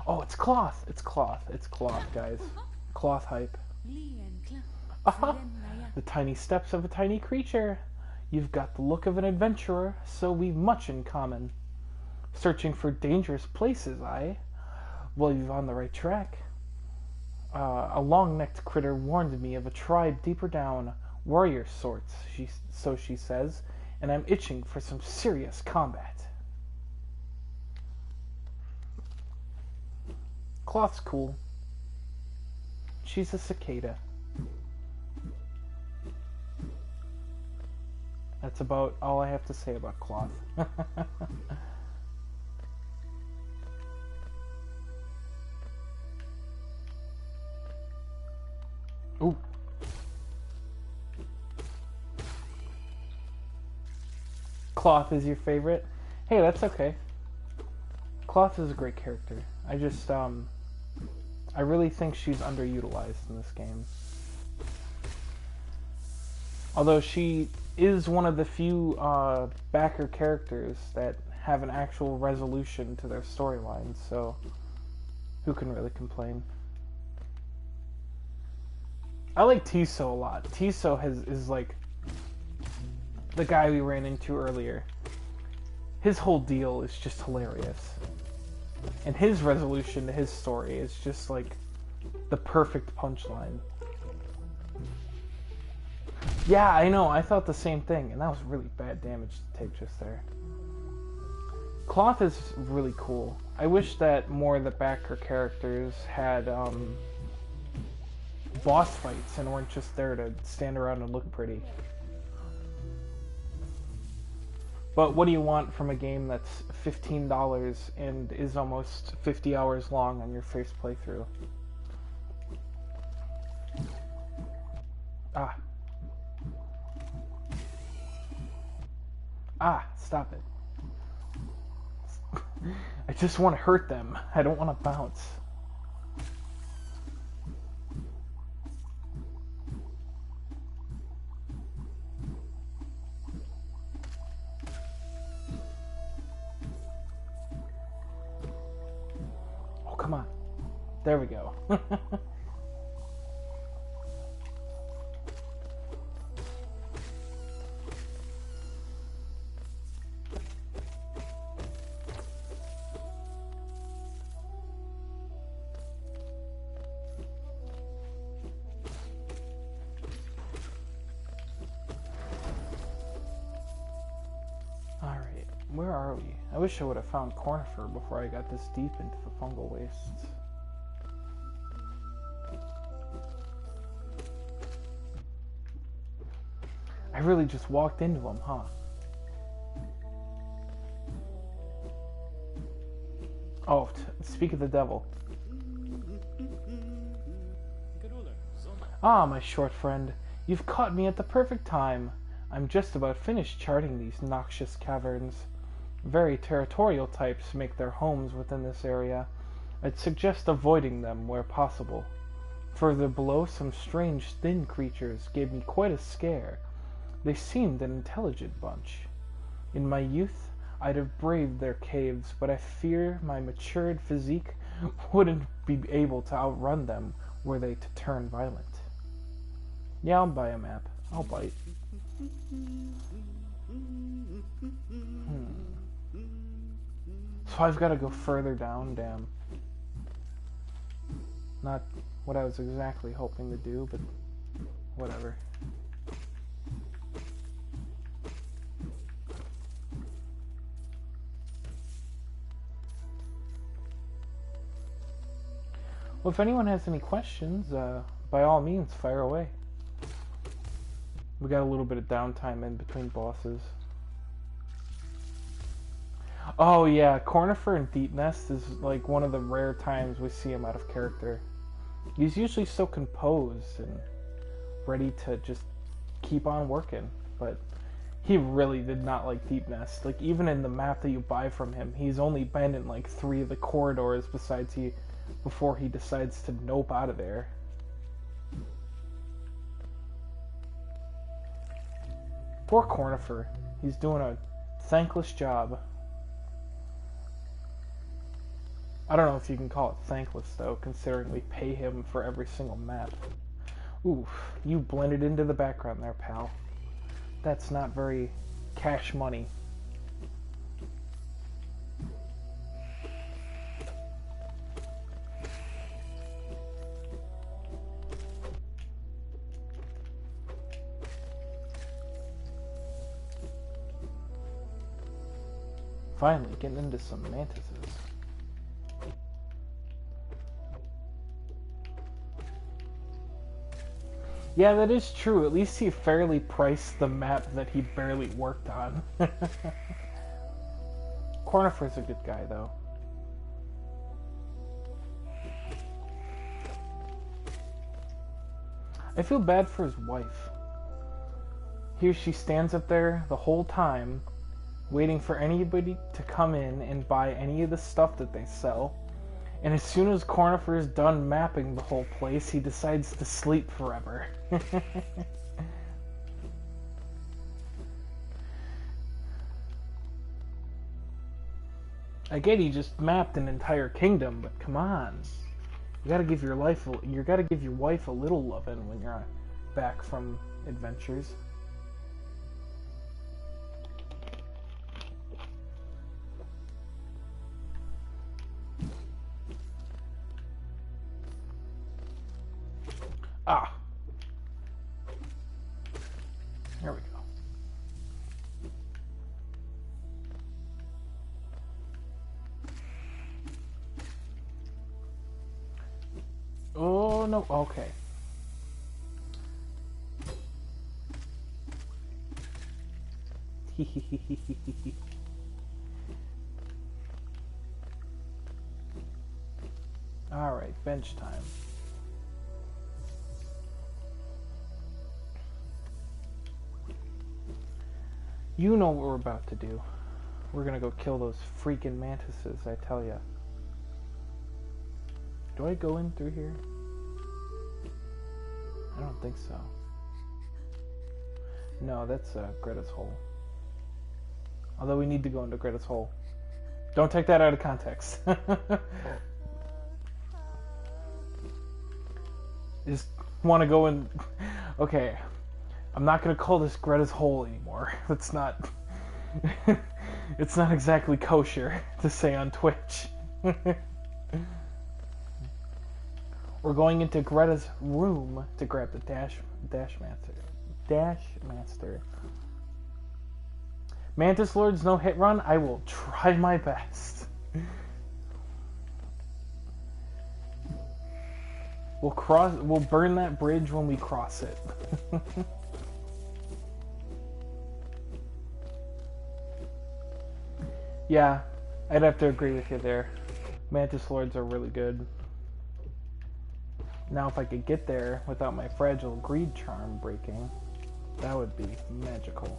Oh, it's cloth. It's cloth. It's cloth, guys. Cloth hype. Aha! The tiny steps of a tiny creature. You've got the look of an adventurer, so we've much in common. Searching for dangerous places, aye? Well, you're on the right track. A long-necked critter warned me of a tribe deeper down, warrior sorts, so she says, and I'm itching for some serious combat. Cloth's cool. She's a cicada. That's about all I have to say about Cloth. Ooh. Cloth is your favorite? Hey, that's okay. Cloth is a great character. I really think she's underutilized in this game. Although she is one of the few backer characters that have an actual resolution to their storyline, so who can really complain? I like Tiso a lot. Tiso is like the guy we ran into earlier. His whole deal is just hilarious. And his resolution to his story is just like the perfect punchline. Yeah, I know, I thought the same thing, and that was really bad damage to take just there. Cloth is really cool. I wish that more of the backer characters had boss fights and weren't just there to stand around and look pretty. But what do you want from a game that's $15 and is almost 50 hours long on your first playthrough? Ah. Ah, stop it. I just want to hurt them. I don't want to bounce. Oh, come on. There we go. Where are we? I wish I would have found Cornifer before I got this deep into the fungal wastes. I really just walked into them, huh? Oh, speak of the devil. Ah, my short friend, you've caught me at the perfect time. I'm just about finished charting these noxious caverns. Very territorial types make their homes within this area. I'd suggest avoiding them where possible. Further below, some strange thin creatures gave me quite a scare. They seemed an intelligent bunch. In my youth, I'd have braved their caves, but I fear my matured physique wouldn't be able to outrun them were they to turn violent. Yeah, I'll buy a map. I'll bite. So I've got to go further down, damn. Not what I was exactly hoping to do, but whatever. Well, if anyone has any questions, by all means, fire away. We got a little bit of downtime in between bosses. Oh yeah, Cornifer in Deep Nest is like one of the rare times we see him out of character. He's usually so composed and ready to just keep on working, but he really did not like Deep Nest. Like, even in the map that you buy from him, he's only been in like 3 of the corridors before he decides to nope out of there. Poor Cornifer. He's doing a thankless job. I don't know if you can call it thankless, though, considering we pay him for every single map. Oof, you blended into the background there, pal. That's not very cash money. Finally, getting into some mantises. Yeah, that is true. At least he fairly priced the map that he barely worked on. Cornifer's a good guy, though. I feel bad for his wife. Here she stands up there the whole time, waiting for anybody to come in and buy any of the stuff that they sell. And as soon as Cornifer is done mapping the whole place, he decides to sleep forever. I get he just mapped an entire kingdom, but come on. You gotta give your wife a little loving when you're back from adventures. Ah. There we go. Oh, no. Okay. All right, bench time. You know what we're about to do. We're gonna go kill those freaking mantises, I tell ya. Do I go in through here? I don't think so. No, that's Greta's hole. Although we need to go into Greta's hole. Don't take that out of context. Just want to go in... Okay. I'm not going to call this Greta's hole anymore. It's not... It's not exactly kosher to say on Twitch. We're going into Greta's room to grab the Dash Master. Mantis Lord's no hit run? I will try my best. We'll burn that bridge when we cross it. Yeah, I'd have to agree with you there. Mantis Lords are really good. Now if I could get there without my fragile greed charm breaking, that would be magical.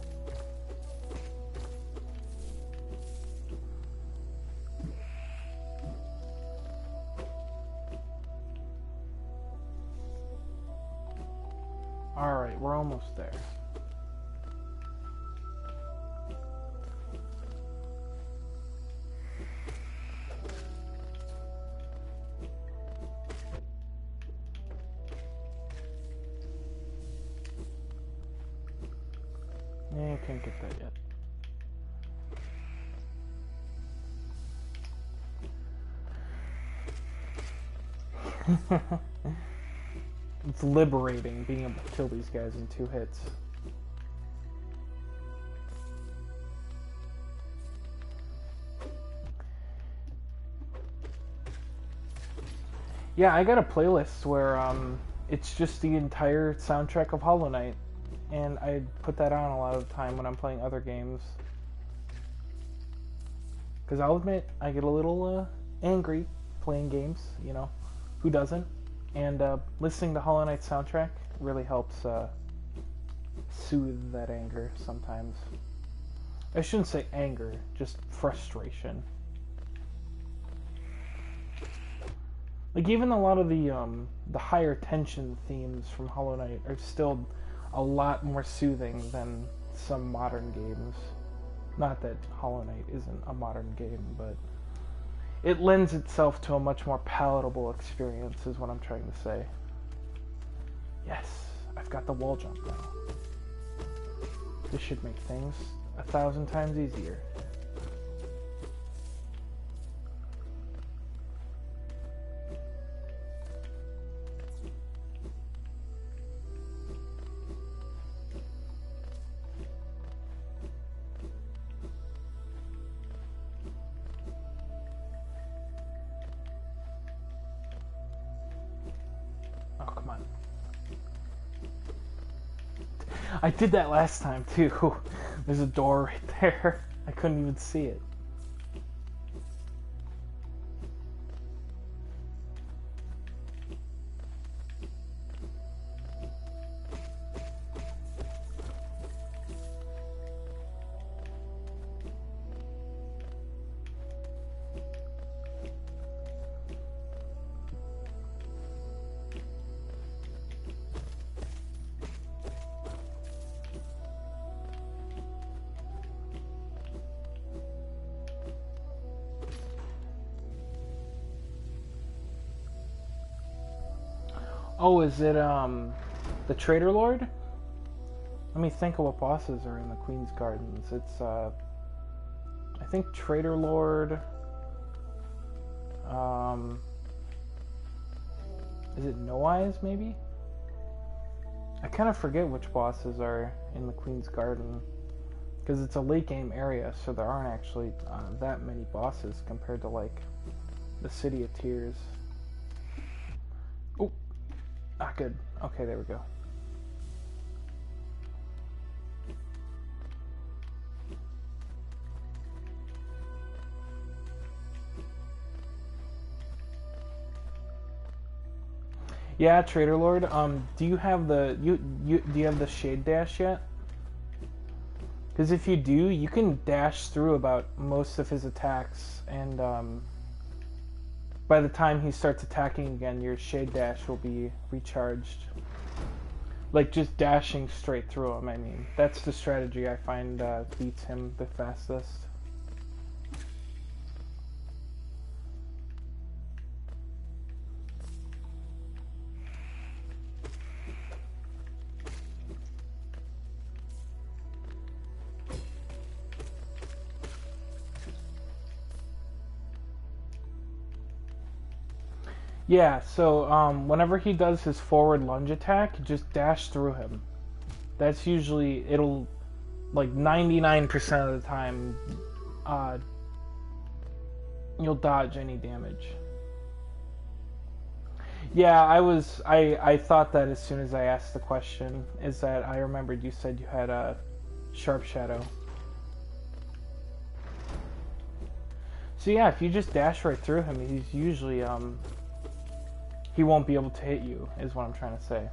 Alright, we're almost there. Yeah, I can't get that yet. It's liberating being able to kill these guys in 2 hits. Yeah, I got a playlist where it's just the entire soundtrack of Hollow Knight, and I put that on a lot of the time when I'm playing other games. Because I'll admit, I get a little angry playing games, you know, who doesn't? And listening to Hollow Knight soundtrack really helps soothe that anger sometimes. I shouldn't say anger, just frustration. Like even a lot of the higher tension themes from Hollow Knight are still a lot more soothing than some modern games. Not that Hollow Knight isn't a modern game, but it lends itself to a much more palatable experience, is what I'm trying to say. Yes, I've got the wall jump now. This should make things 1,000 times easier. Oh, come on. I did that last time too. There's a door right there. I couldn't even see it. Oh, is it the Traitor Lord? Let me think of what bosses are in the Queen's Gardens. It's I think Traitor Lord. Is it No Eyes maybe? I kind of forget which bosses are in the Queen's Garden because it's a late game area, so there aren't actually that many bosses compared to like the City of Tears. Oh. Ah, good. Okay, there we go. Yeah, Traitor Lord. Do you have the do you have the Shade Dash yet? Because if you do, you can dash through about most of his attacks, and by the time he starts attacking again, your Shade Dash will be recharged. Like, just dashing straight through him, I mean. That's the strategy I find beats him the fastest. Yeah, so whenever he does his forward lunge attack, just dash through him. That's usually, it'll, like 99% of the time, you'll dodge any damage. Yeah, I thought that as soon as I asked the question, is that I remembered you said you had a Sharp Shadow. So yeah, if you just dash right through him, he's usually, he won't be able to hit you, is what I'm trying to say.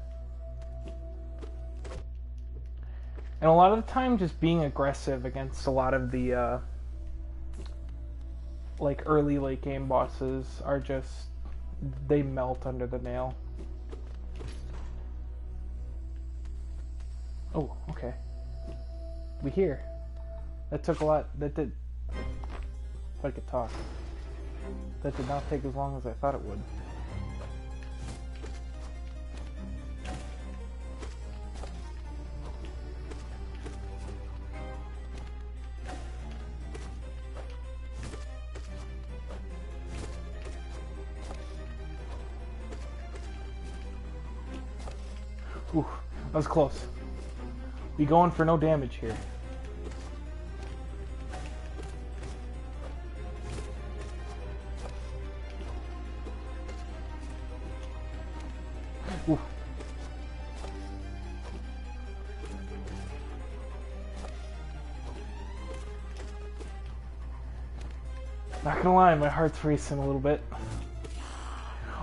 And a lot of the time, just being aggressive against a lot of the, like, early late game bosses are just, they melt under the nail. Oh, okay. We here. That took a lot, that did, if I could talk. That did not take as long as I thought it would. Ooh, that was close. We going for no damage here. Ooh. Not gonna lie, my heart's racing a little bit.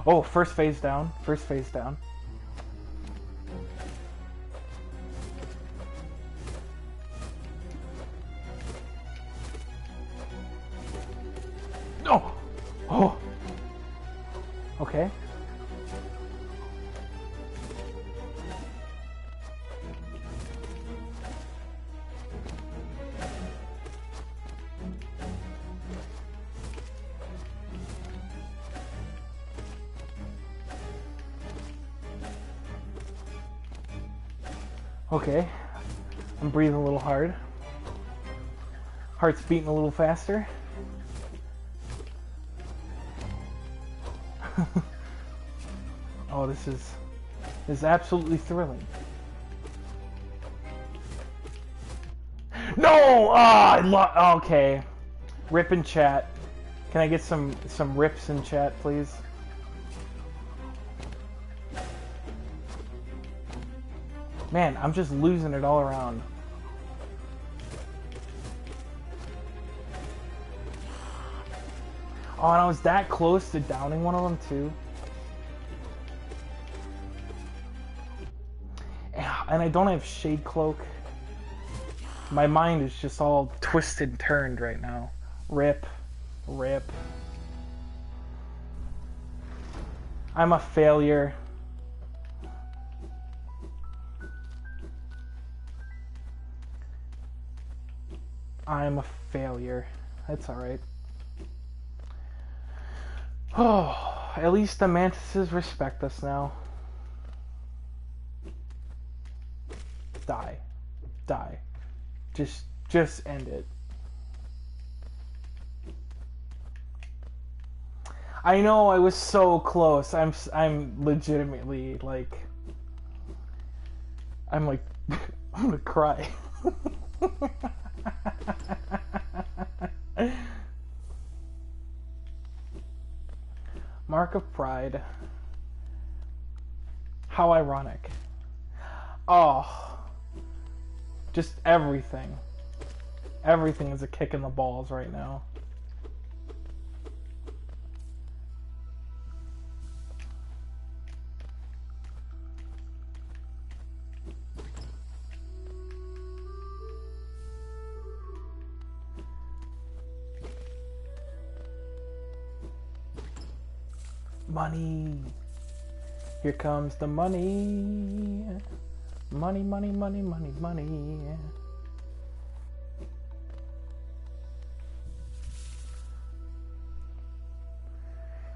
Oh, first phase down. First phase down. Oh! Oh! Okay. Okay, I'm breathing a little hard. Heart's beating a little faster. Oh, this is absolutely thrilling. No! Okay. Rip in chat. Can I get some rips in chat, please? Man, I'm just losing it all around. Oh, and I was that close to downing one of them too. And I don't have Shade Cloak. My mind is just all twisted and turned right now. Rip. Rip. I'm a failure. I'm a failure. That's alright. Oh, at least the mantises respect us now. Die. Die. Just end it. I know I was so close. I'm legitimately like I'm gonna cry. Mark of Pride. How ironic. Oh. Just everything. Everything is a kick in the balls right now. Money. Here comes the money. Money, money, money, money, money.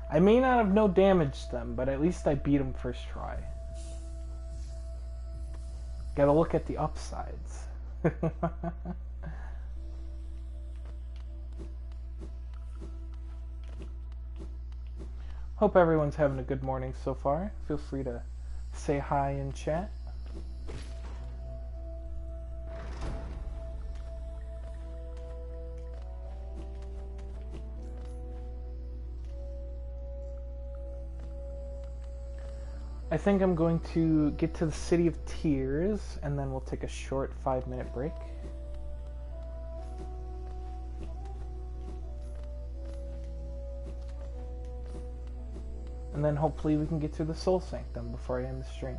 I may not have no damaged them, but at least I beat them first try. Gotta look at the upsides. Hope everyone's having a good morning so far. Feel free to say hi in chat. I think I'm going to get to the City of Tears, and then we'll take a short 5-minute break. And then hopefully we can get to the Soul Sanctum before I end the stream.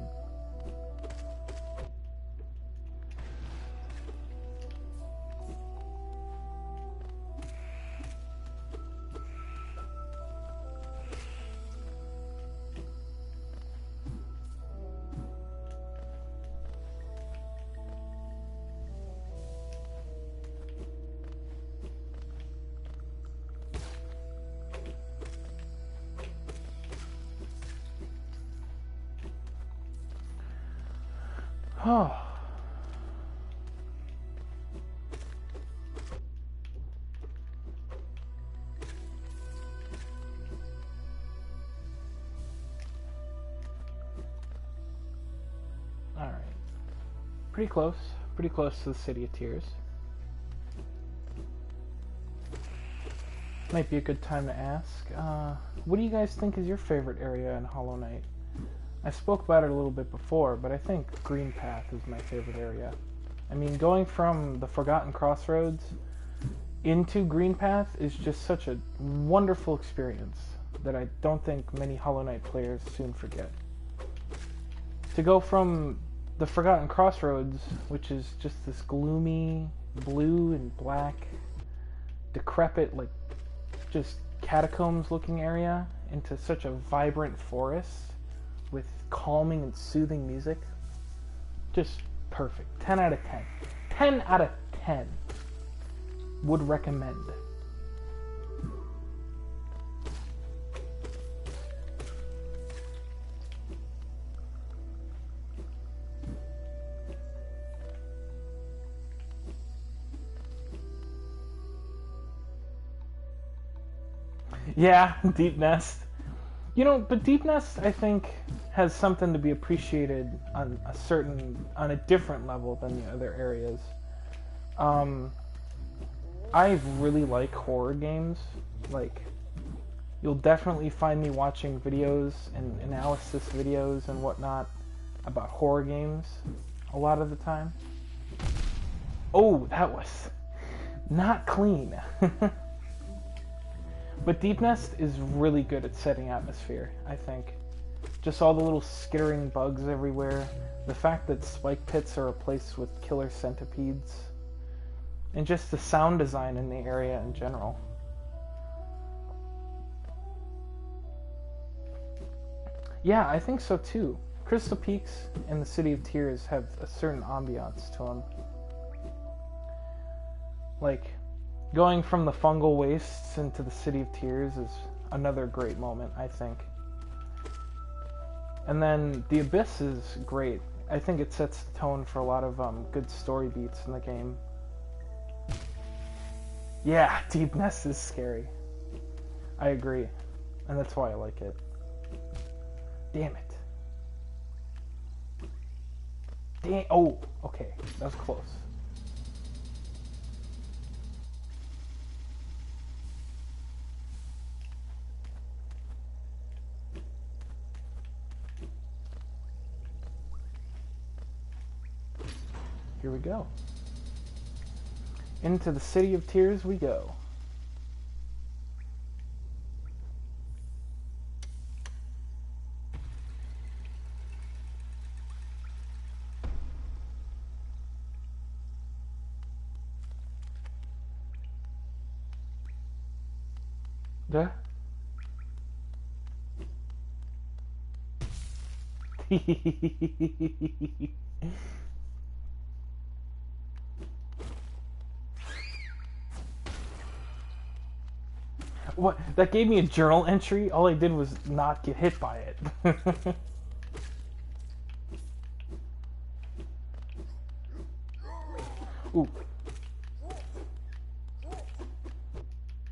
Oh. All right. Pretty close to the City of Tears. Might be a good time to ask. What do you guys think is your favorite area in Hollow Knight? I spoke about it a little bit before, but I think Green Path is my favorite area. I mean, going from the Forgotten Crossroads into Green Path is just such a wonderful experience that I don't think many Hollow Knight players soon forget. To go from the Forgotten Crossroads, which is just this gloomy blue and black, decrepit, like just catacombs looking area, into such a vibrant forest with calming and soothing music. Just perfect. 10 out of 10. 10 out of 10. Would recommend. Yeah, Deep Nest. You know, but Deep Nest, I think, has something to be appreciated on a different level than the other areas. Um, I really like horror games. Like, you'll definitely find me watching videos and analysis videos and whatnot about horror games a lot of the time. Oh, that was not clean. But Deep Nest is really good at setting atmosphere, I think. Just all the little skittering bugs everywhere, the fact that spike pits are replaced with killer centipedes, and just the sound design in the area in general. Yeah, I think so too. Crystal Peaks and the City of Tears have a certain ambiance to them. Like, going from the fungal wastes into the City of Tears is another great moment, I think. And then the Abyss is great. I think it sets the tone for a lot of good story beats in the game. Yeah, Deep Nest is scary. I agree. And that's why I like it. Damn it. Damn. Oh, okay. That was close. Here we go. Into the City of Tears we go. Duh. What? That gave me a journal entry? All I did was not get hit by it. Ooh.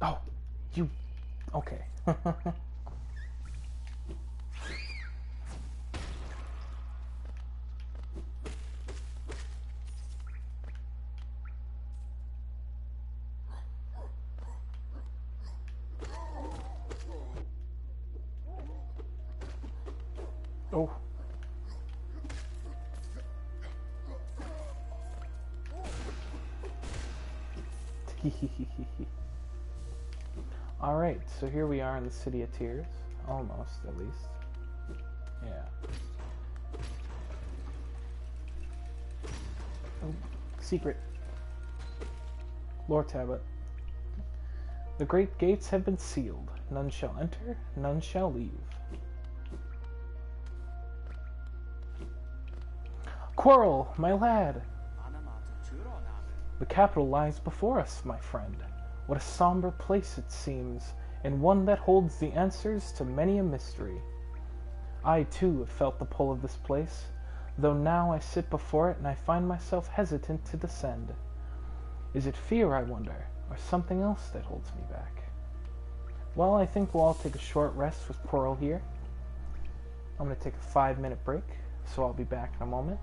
Oh, you... Okay. Oh. Alright, so here we are in the City of Tears. Almost, at least. Yeah. Oh, secret. Lore tablet. The great gates have been sealed. None shall enter, none shall leave. Quarrel, my lad! The capital lies before us, my friend. What a somber place it seems, and one that holds the answers to many a mystery. I, too, have felt the pull of this place, though now I sit before it and I find myself hesitant to descend. Is it fear, I wonder, or something else that holds me back? Well, I think we'll all take a short rest with Quarrel here. I'm going to take a 5-minute break, so I'll be back in a moment.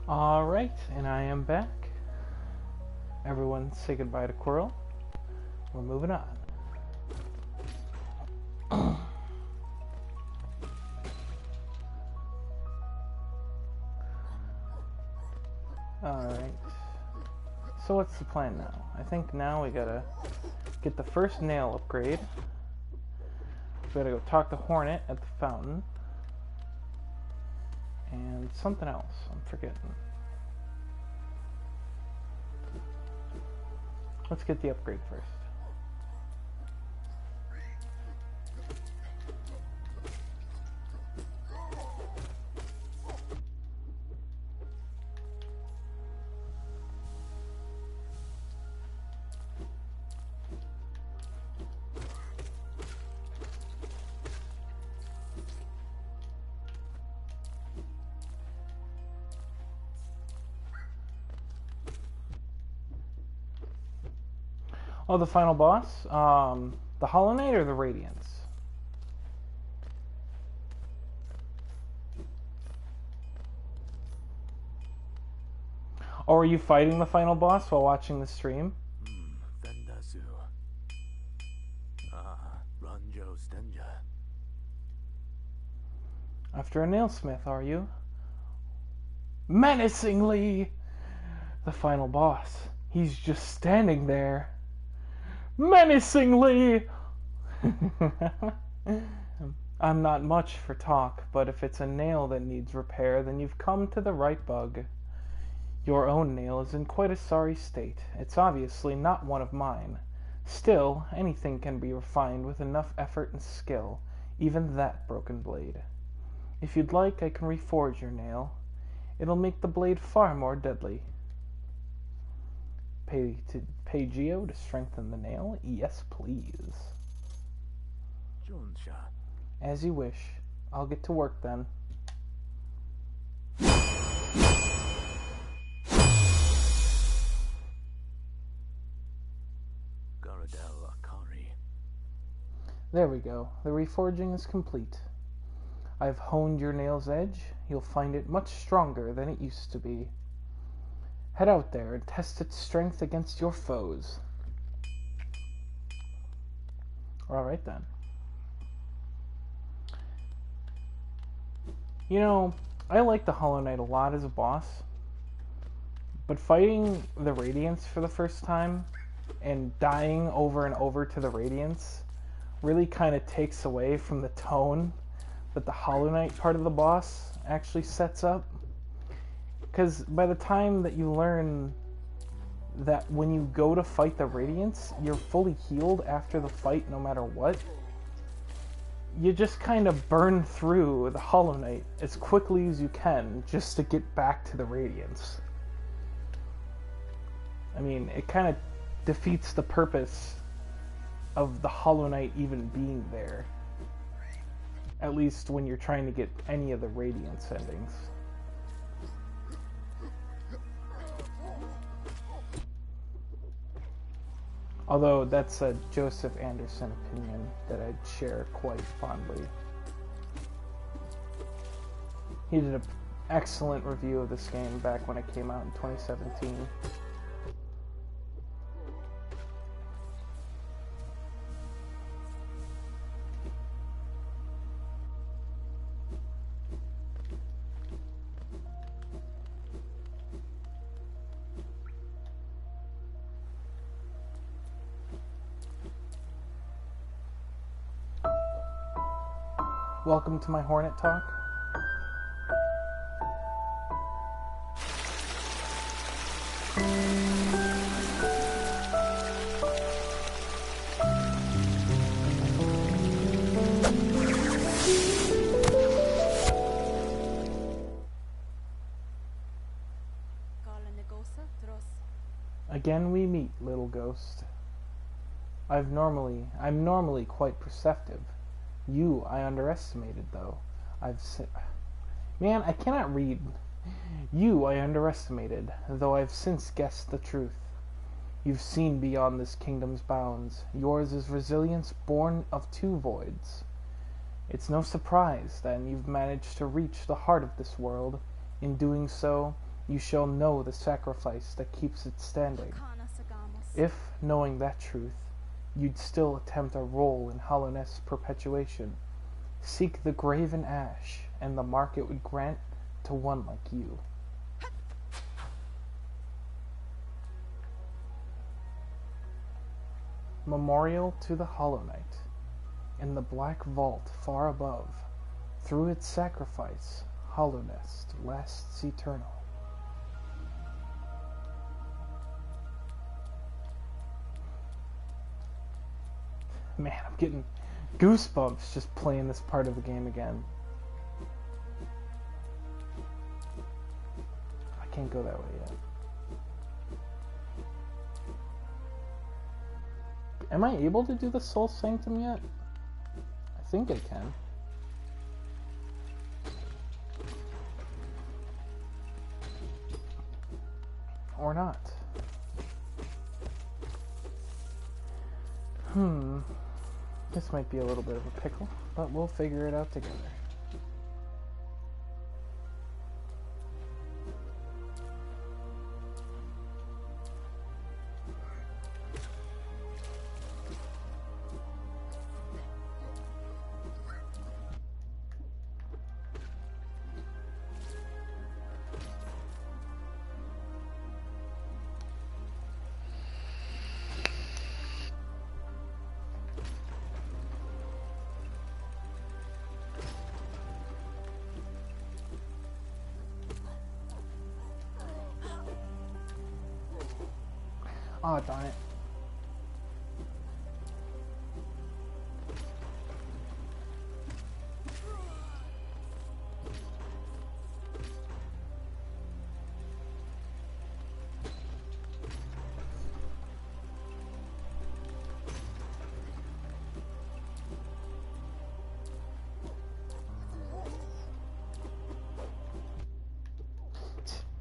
Alright, and I am back. Everyone say goodbye to Quirrell. We're moving on. Alright. So what's the plan now? I think now we gotta get the first nail upgrade. We gotta go talk to Hornet at the fountain. And something else I'm forgetting. Let's get the upgrade first. Oh, the final boss? The Hollow Knight or the Radiance? Or are you fighting the final boss while watching the stream? After a nailsmith, are you? Menacingly! The final boss. He's just standing there. Menacingly! I'm not much for talk, but if it's a nail that needs repair, then you've come to the right bug. Your own nail is in quite a sorry state. It's obviously not one of mine. Still, anything can be refined with enough effort and skill, even that broken blade. If you'd like, I can reforge your nail. It'll make the blade far more deadly. Pay Geo to strengthen the nail? Yes, please. As you wish. I'll get to work then. There we go. The reforging is complete. I've honed your nail's edge. You'll find it much stronger than it used to be. Head out there and test its strength against your foes. Alright then. You know, I like the Hollow Knight a lot as a boss, but fighting the Radiance for the first time and dying over and over to the Radiance really kind of takes away from the tone that the Hollow Knight part of the boss actually sets up. Because by the time that you learn that when you go to fight the Radiance, you're fully healed after the fight no matter what, you just kind of burn through the Hollow Knight as quickly as you can just to get back to the Radiance. I mean, it kind of defeats the purpose of the Hollow Knight even being there. At least when you're trying to get any of the Radiance endings. Although that's a Joseph Anderson opinion that I'd share quite fondly. He did an excellent review of this game back when it came out in 2017. Welcome to my Hornet Talk. Again we meet, little ghost. I'm normally quite perceptive. You I underestimated, though. Man, I cannot read. You I underestimated, though I've since guessed the truth. You've seen beyond this kingdom's bounds. Yours is resilience born of two voids. It's no surprise, then, you've managed to reach the heart of this world. In doing so, you shall know the sacrifice that keeps it standing. If, knowing that truth, you'd still attempt a role in Hallownest's perpetuation, seek the graven ash, and the mark it would grant to one like you. Memorial to the Hollow Knight. In the black vault far above, through its sacrifice, Hallownest lasts eternal. Man, I'm getting goosebumps just playing this part of the game again. I can't go that way yet. Am I able to do the Soul Sanctum yet? I think I can. Or not. This might be a little bit of a pickle, but we'll figure it out together. Oh, darn it.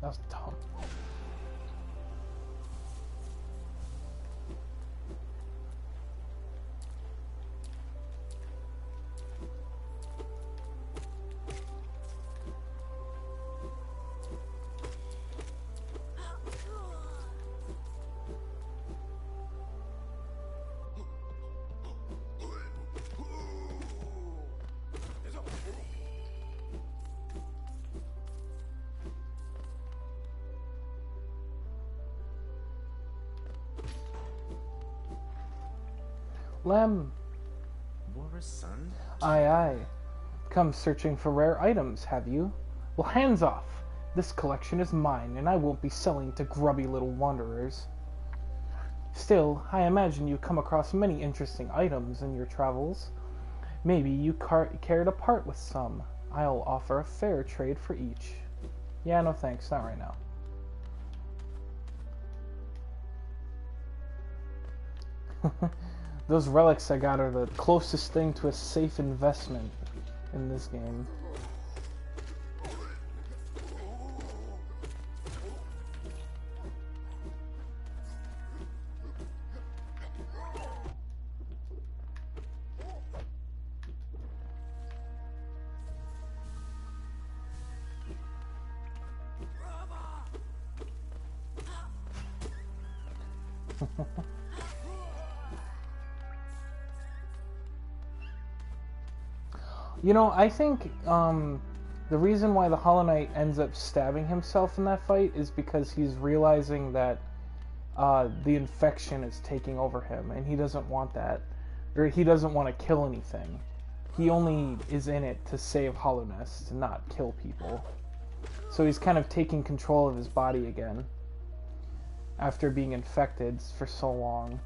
That was dumb. Lem.
Laura's son?
Aye, aye. Come searching for rare items, have you? Well, hands off. This collection is mine, and I won't be selling to grubby little wanderers. Still, I imagine you come across many interesting items in your travels. Maybe you care to part with some. I'll offer a fair trade for each. Yeah, no thanks, not right now. Those relics I got are the closest thing to a safe investment in this game. You know, I think the reason why the Hollow Knight ends up stabbing himself in that fight is because he's realizing that the infection is taking over him, and he doesn't want that. Or he doesn't want to kill anything. He only is in it to save Hallownest, to not kill people. So he's kind of taking control of his body again after being infected for so long.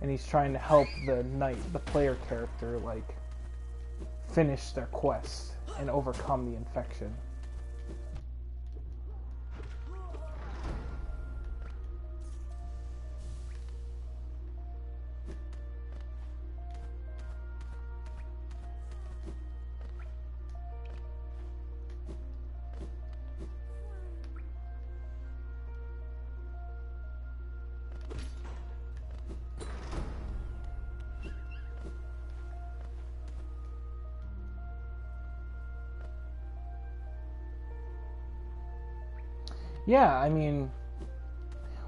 And he's trying to help the knight, the player character, like, finish their quest and overcome the infection. Yeah, I mean,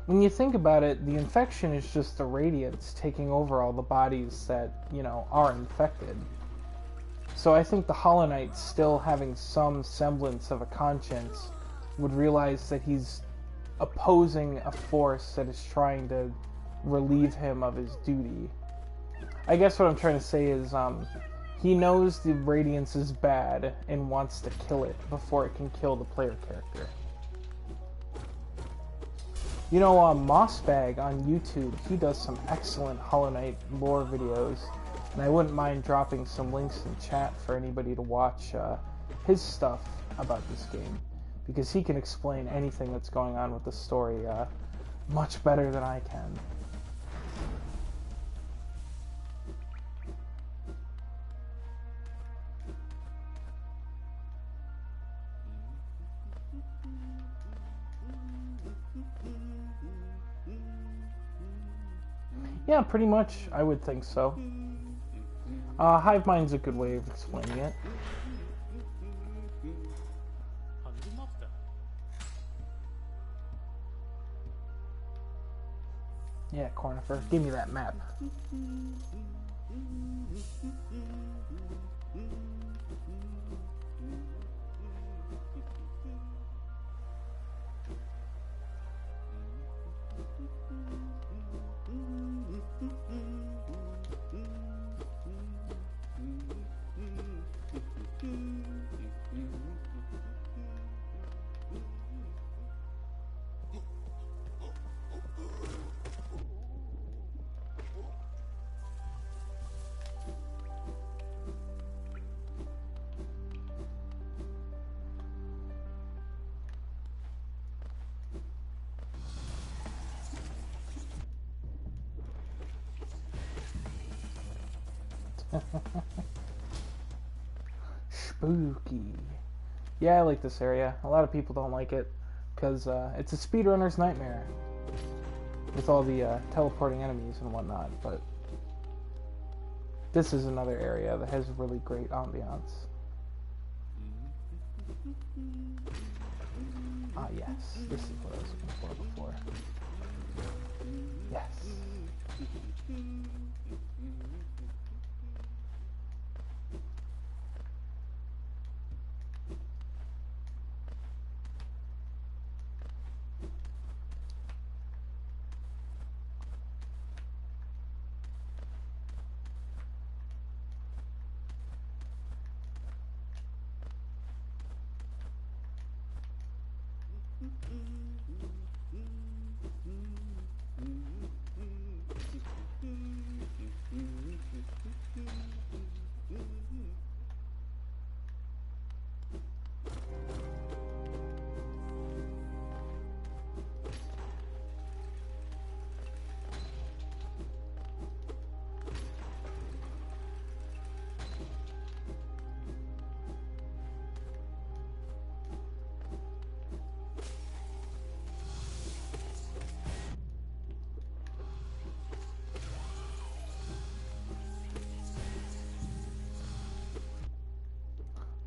when you think about it, the infection is just the radiance taking over all the bodies that, you know, are infected. So I think the Hollow Knight, still having some semblance of a conscience, would realize that he's opposing a force that is trying to relieve him of his duty. I guess what I'm trying to say is, he knows the radiance is bad and wants to kill it before it can kill the player character. You know, Mossbag on YouTube, he does some excellent Hollow Knight lore videos, and I wouldn't mind dropping some links in chat for anybody to watch his stuff about this game, because he can explain anything that's going on with the story much better than I can. Yeah, pretty much, I would think so. Hive Mind's a good way of explaining it. Yeah, Cornifer, give me that map. Spooky. Yeah, I like this area. A lot of people don't like it because it's a speedrunner's nightmare with all the teleporting enemies and whatnot, but this is another area that has really great ambiance. Ah, yes. This is what I was looking for before. Yes.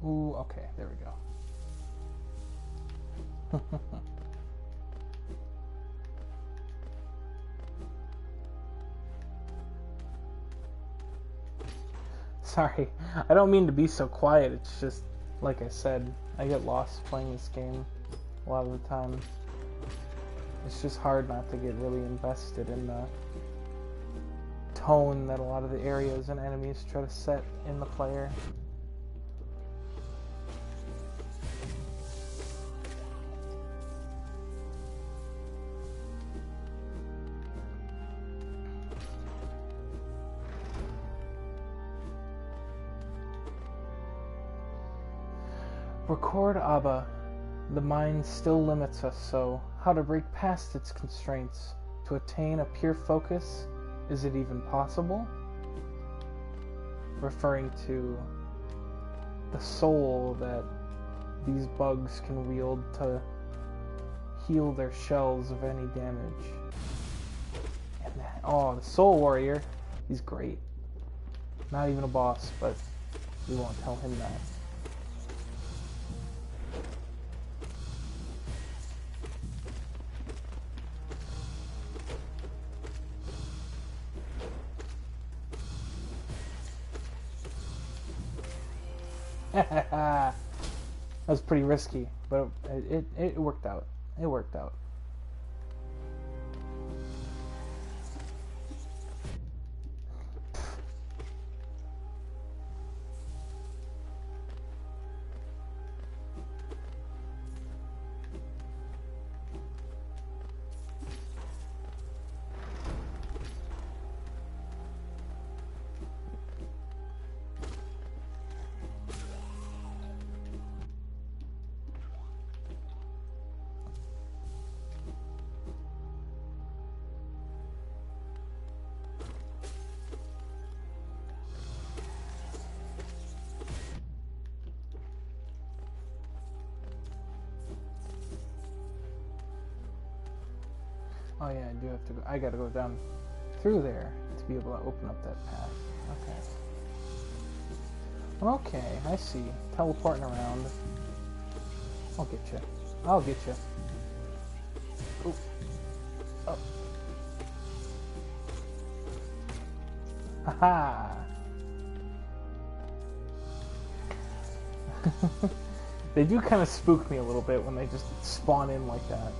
Ooh, okay, there we go. Sorry, I don't mean to be so quiet, it's just, like I said, I get lost playing this game a lot of the time. It's just hard not to get really invested in the tone that a lot of the areas and enemies try to set in the player. Record Abba. The mind still limits us, so how to break past its constraints to attain a pure focus? Is it even possible? Referring to the soul that these bugs can wield to heal their shells of any damage. And that, oh, the Soul Warrior, he's great. Not even a boss, but we won't tell him that. That was pretty risky, but it worked out. It worked out. Oh yeah, I do have to go. I gotta go down through there to be able to open up that path. Okay. Okay, I see. Teleporting around. I'll get you. I'll get you. Ooh. Oh. Haha. They do kind of spook me a little bit when they just spawn in like that.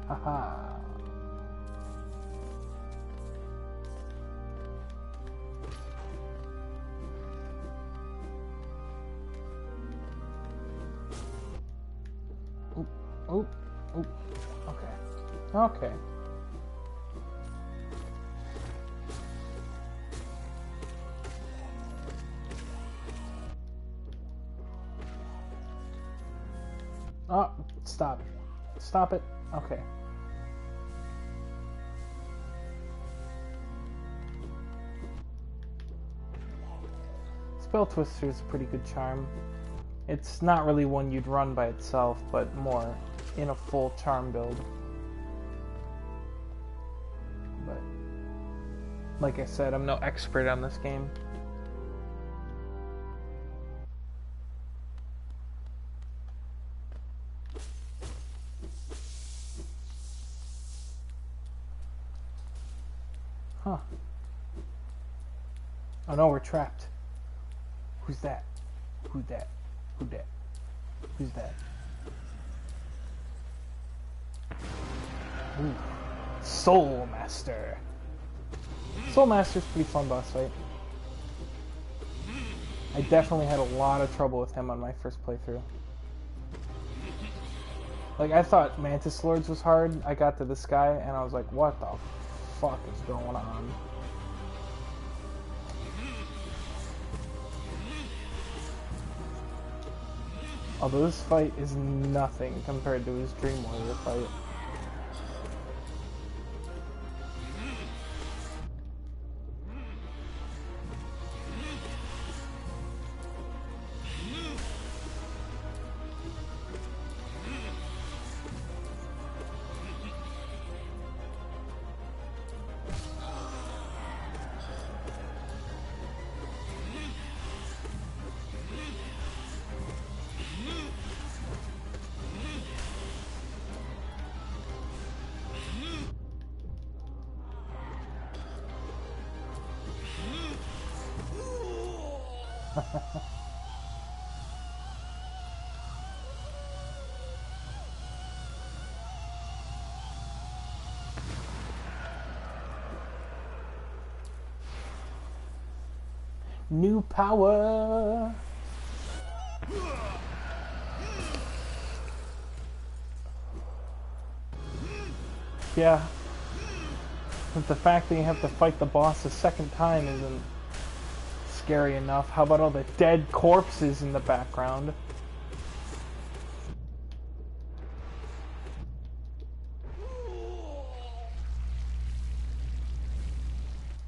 Haha. Oop, oop, oop. Okay. Okay. Oh, stop. Stop it. Okay. Spell Twister is a pretty good charm. It's not really one you'd run by itself, but more in a full charm build. But, like I said, I'm no expert on this game. Huh. Oh no, we're trapped. Who's that? Who's that? Who that? Who's that? Ooh. Soul Master. Soul Master's pretty fun boss fight. I definitely had a lot of trouble with him on my first playthrough. Like, I thought Mantis Lords was hard. I got to this guy and I was like, what the fuck is going on? Although this fight is nothing compared to his Dream Warrior fight. New power! Yeah. But the fact that you have to fight the boss a second time isn't scary enough. How about all the dead corpses in the background?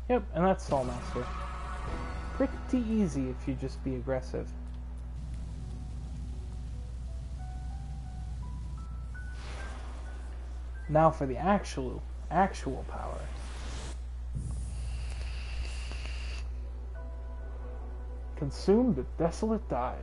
Yep, and that's Soul Master. Pretty easy if you just be aggressive. Now for the actual power. Consume the Desolate Dive.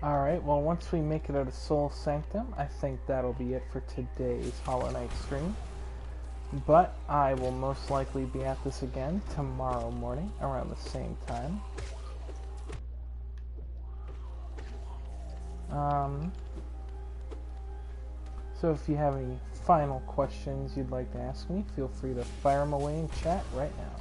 Alright, well, once we make it out of Soul Sanctum, I think that'll be it for today's Hollow Knight stream. But I will most likely be at this again tomorrow morning around the same time. So if you have any final questions you'd like to ask me, feel free to fire them away in chat right now.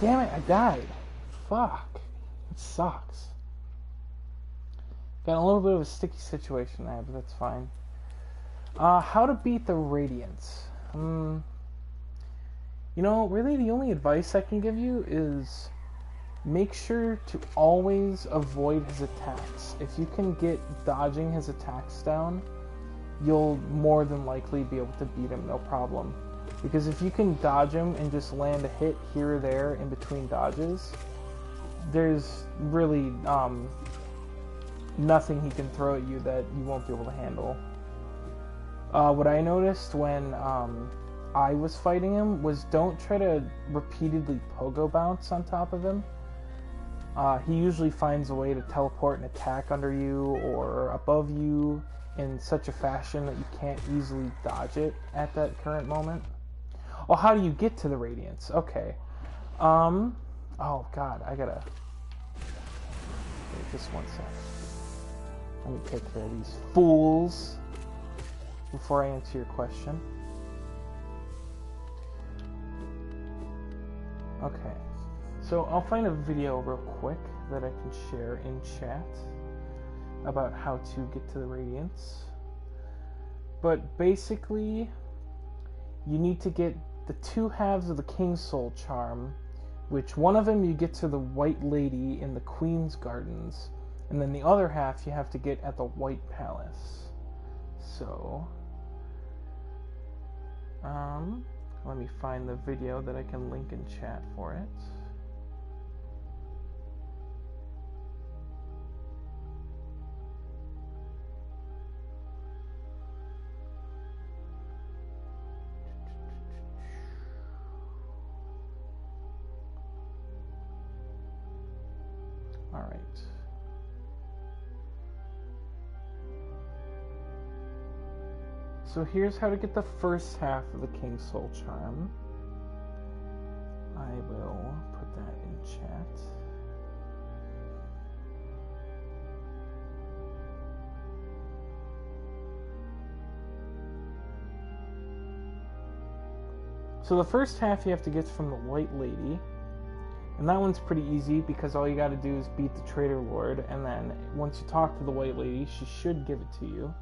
Damn it, I died. Fuck. It sucks. Got a little bit of a sticky situation there, but that's fine. How to beat the Radiance. You know, really the only advice I can give you is make sure to always avoid his attacks. If you can get dodging his attacks down, you'll more than likely be able to beat him, no problem. Because if you can dodge him and just land a hit here or there in between dodges, there's really nothing he can throw at you that you won't be able to handle. What I noticed when I was fighting him was don't try to repeatedly pogo bounce on top of him. He usually finds a way to teleport an attack under you or above you in such a fashion that you can't easily dodge it at that current moment. Oh, how do you get to the Radiance? Okay. Oh god, I gotta... Wait, just one sec. Let me take care of these fools before I answer your question. Okay. So I'll find a video real quick that I can share in chat about how to get to the Radiance. But basically, you need to get the two halves of the King Soul Charm, which one of them you get to the White Lady in the Queen's Gardens, and then the other half you have to get at the White Palace. So, let me find the video that I can link in chat for it. Alright. So here's how to get the first half of the King Soul Charm. I will put that in chat. So the first half you have to get from the White Lady. And that one's pretty easy because all you gotta do is beat the Traitor Lord, and then once you talk to the White Lady, she should give it to you.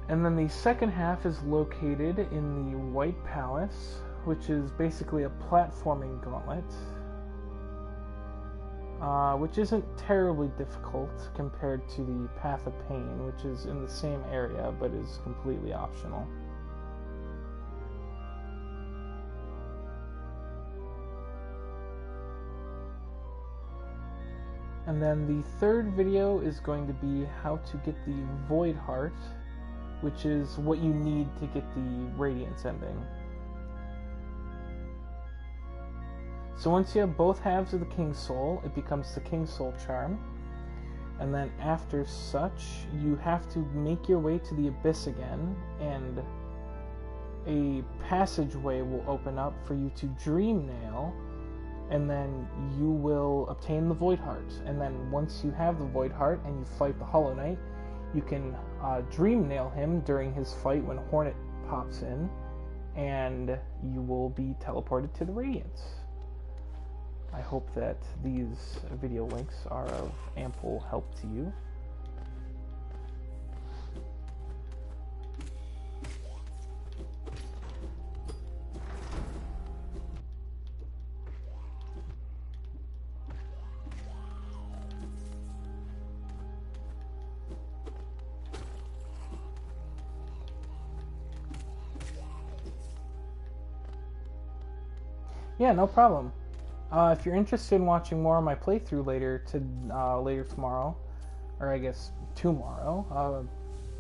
And then the second half is located in the White Palace, which is basically a platforming gauntlet, which isn't terribly difficult compared to the Path of Pain, which is in the same area but is completely optional. And then the third video is going to be how to get the Void Heart, which is what you need to get the Radiance ending. So once you have both halves of the King Soul, it becomes the King Soul Charm. And then after such, you have to make your way to the Abyss again, and a passageway will open up for you to Dream Nail, and then you will obtain the Void Heart. And then once you have the Void Heart and you fight the Hollow Knight, you can Dream Nail him during his fight when Hornet pops in, and you will be teleported to the Radiance. I hope that these video links are of ample help to you. Yeah, no problem. If you're interested in watching more of my playthrough later tomorrow, or I guess tomorrow,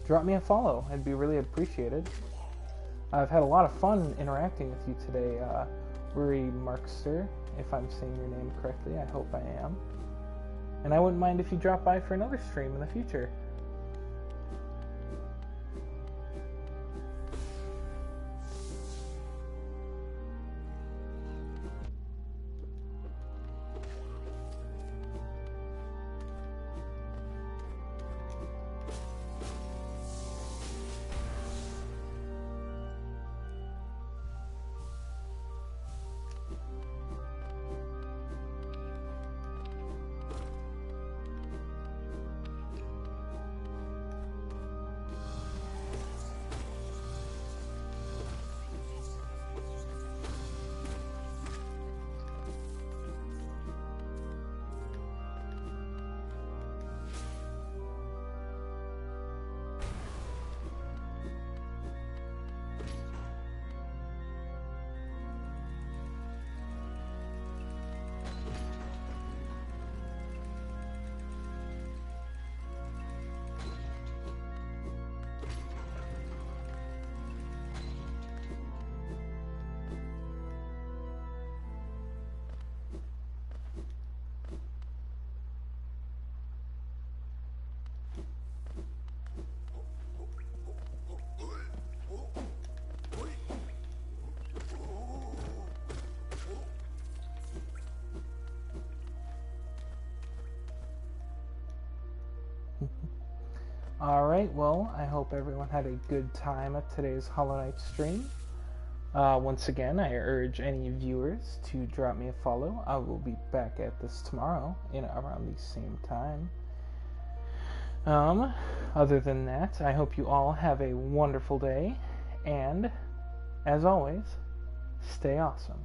drop me a follow. It'd be really appreciated. I've had a lot of fun interacting with you today, Uri Markster, if I'm saying your name correctly. I hope I am. And I wouldn't mind if you drop by for another stream in the future. Alright, well, I hope everyone had a good time at today's Hollow Knight stream. Once again, I urge any viewers to drop me a follow. I will be back at this tomorrow around the same time. Other than that, I hope you all have a wonderful day, and, as always, stay awesome.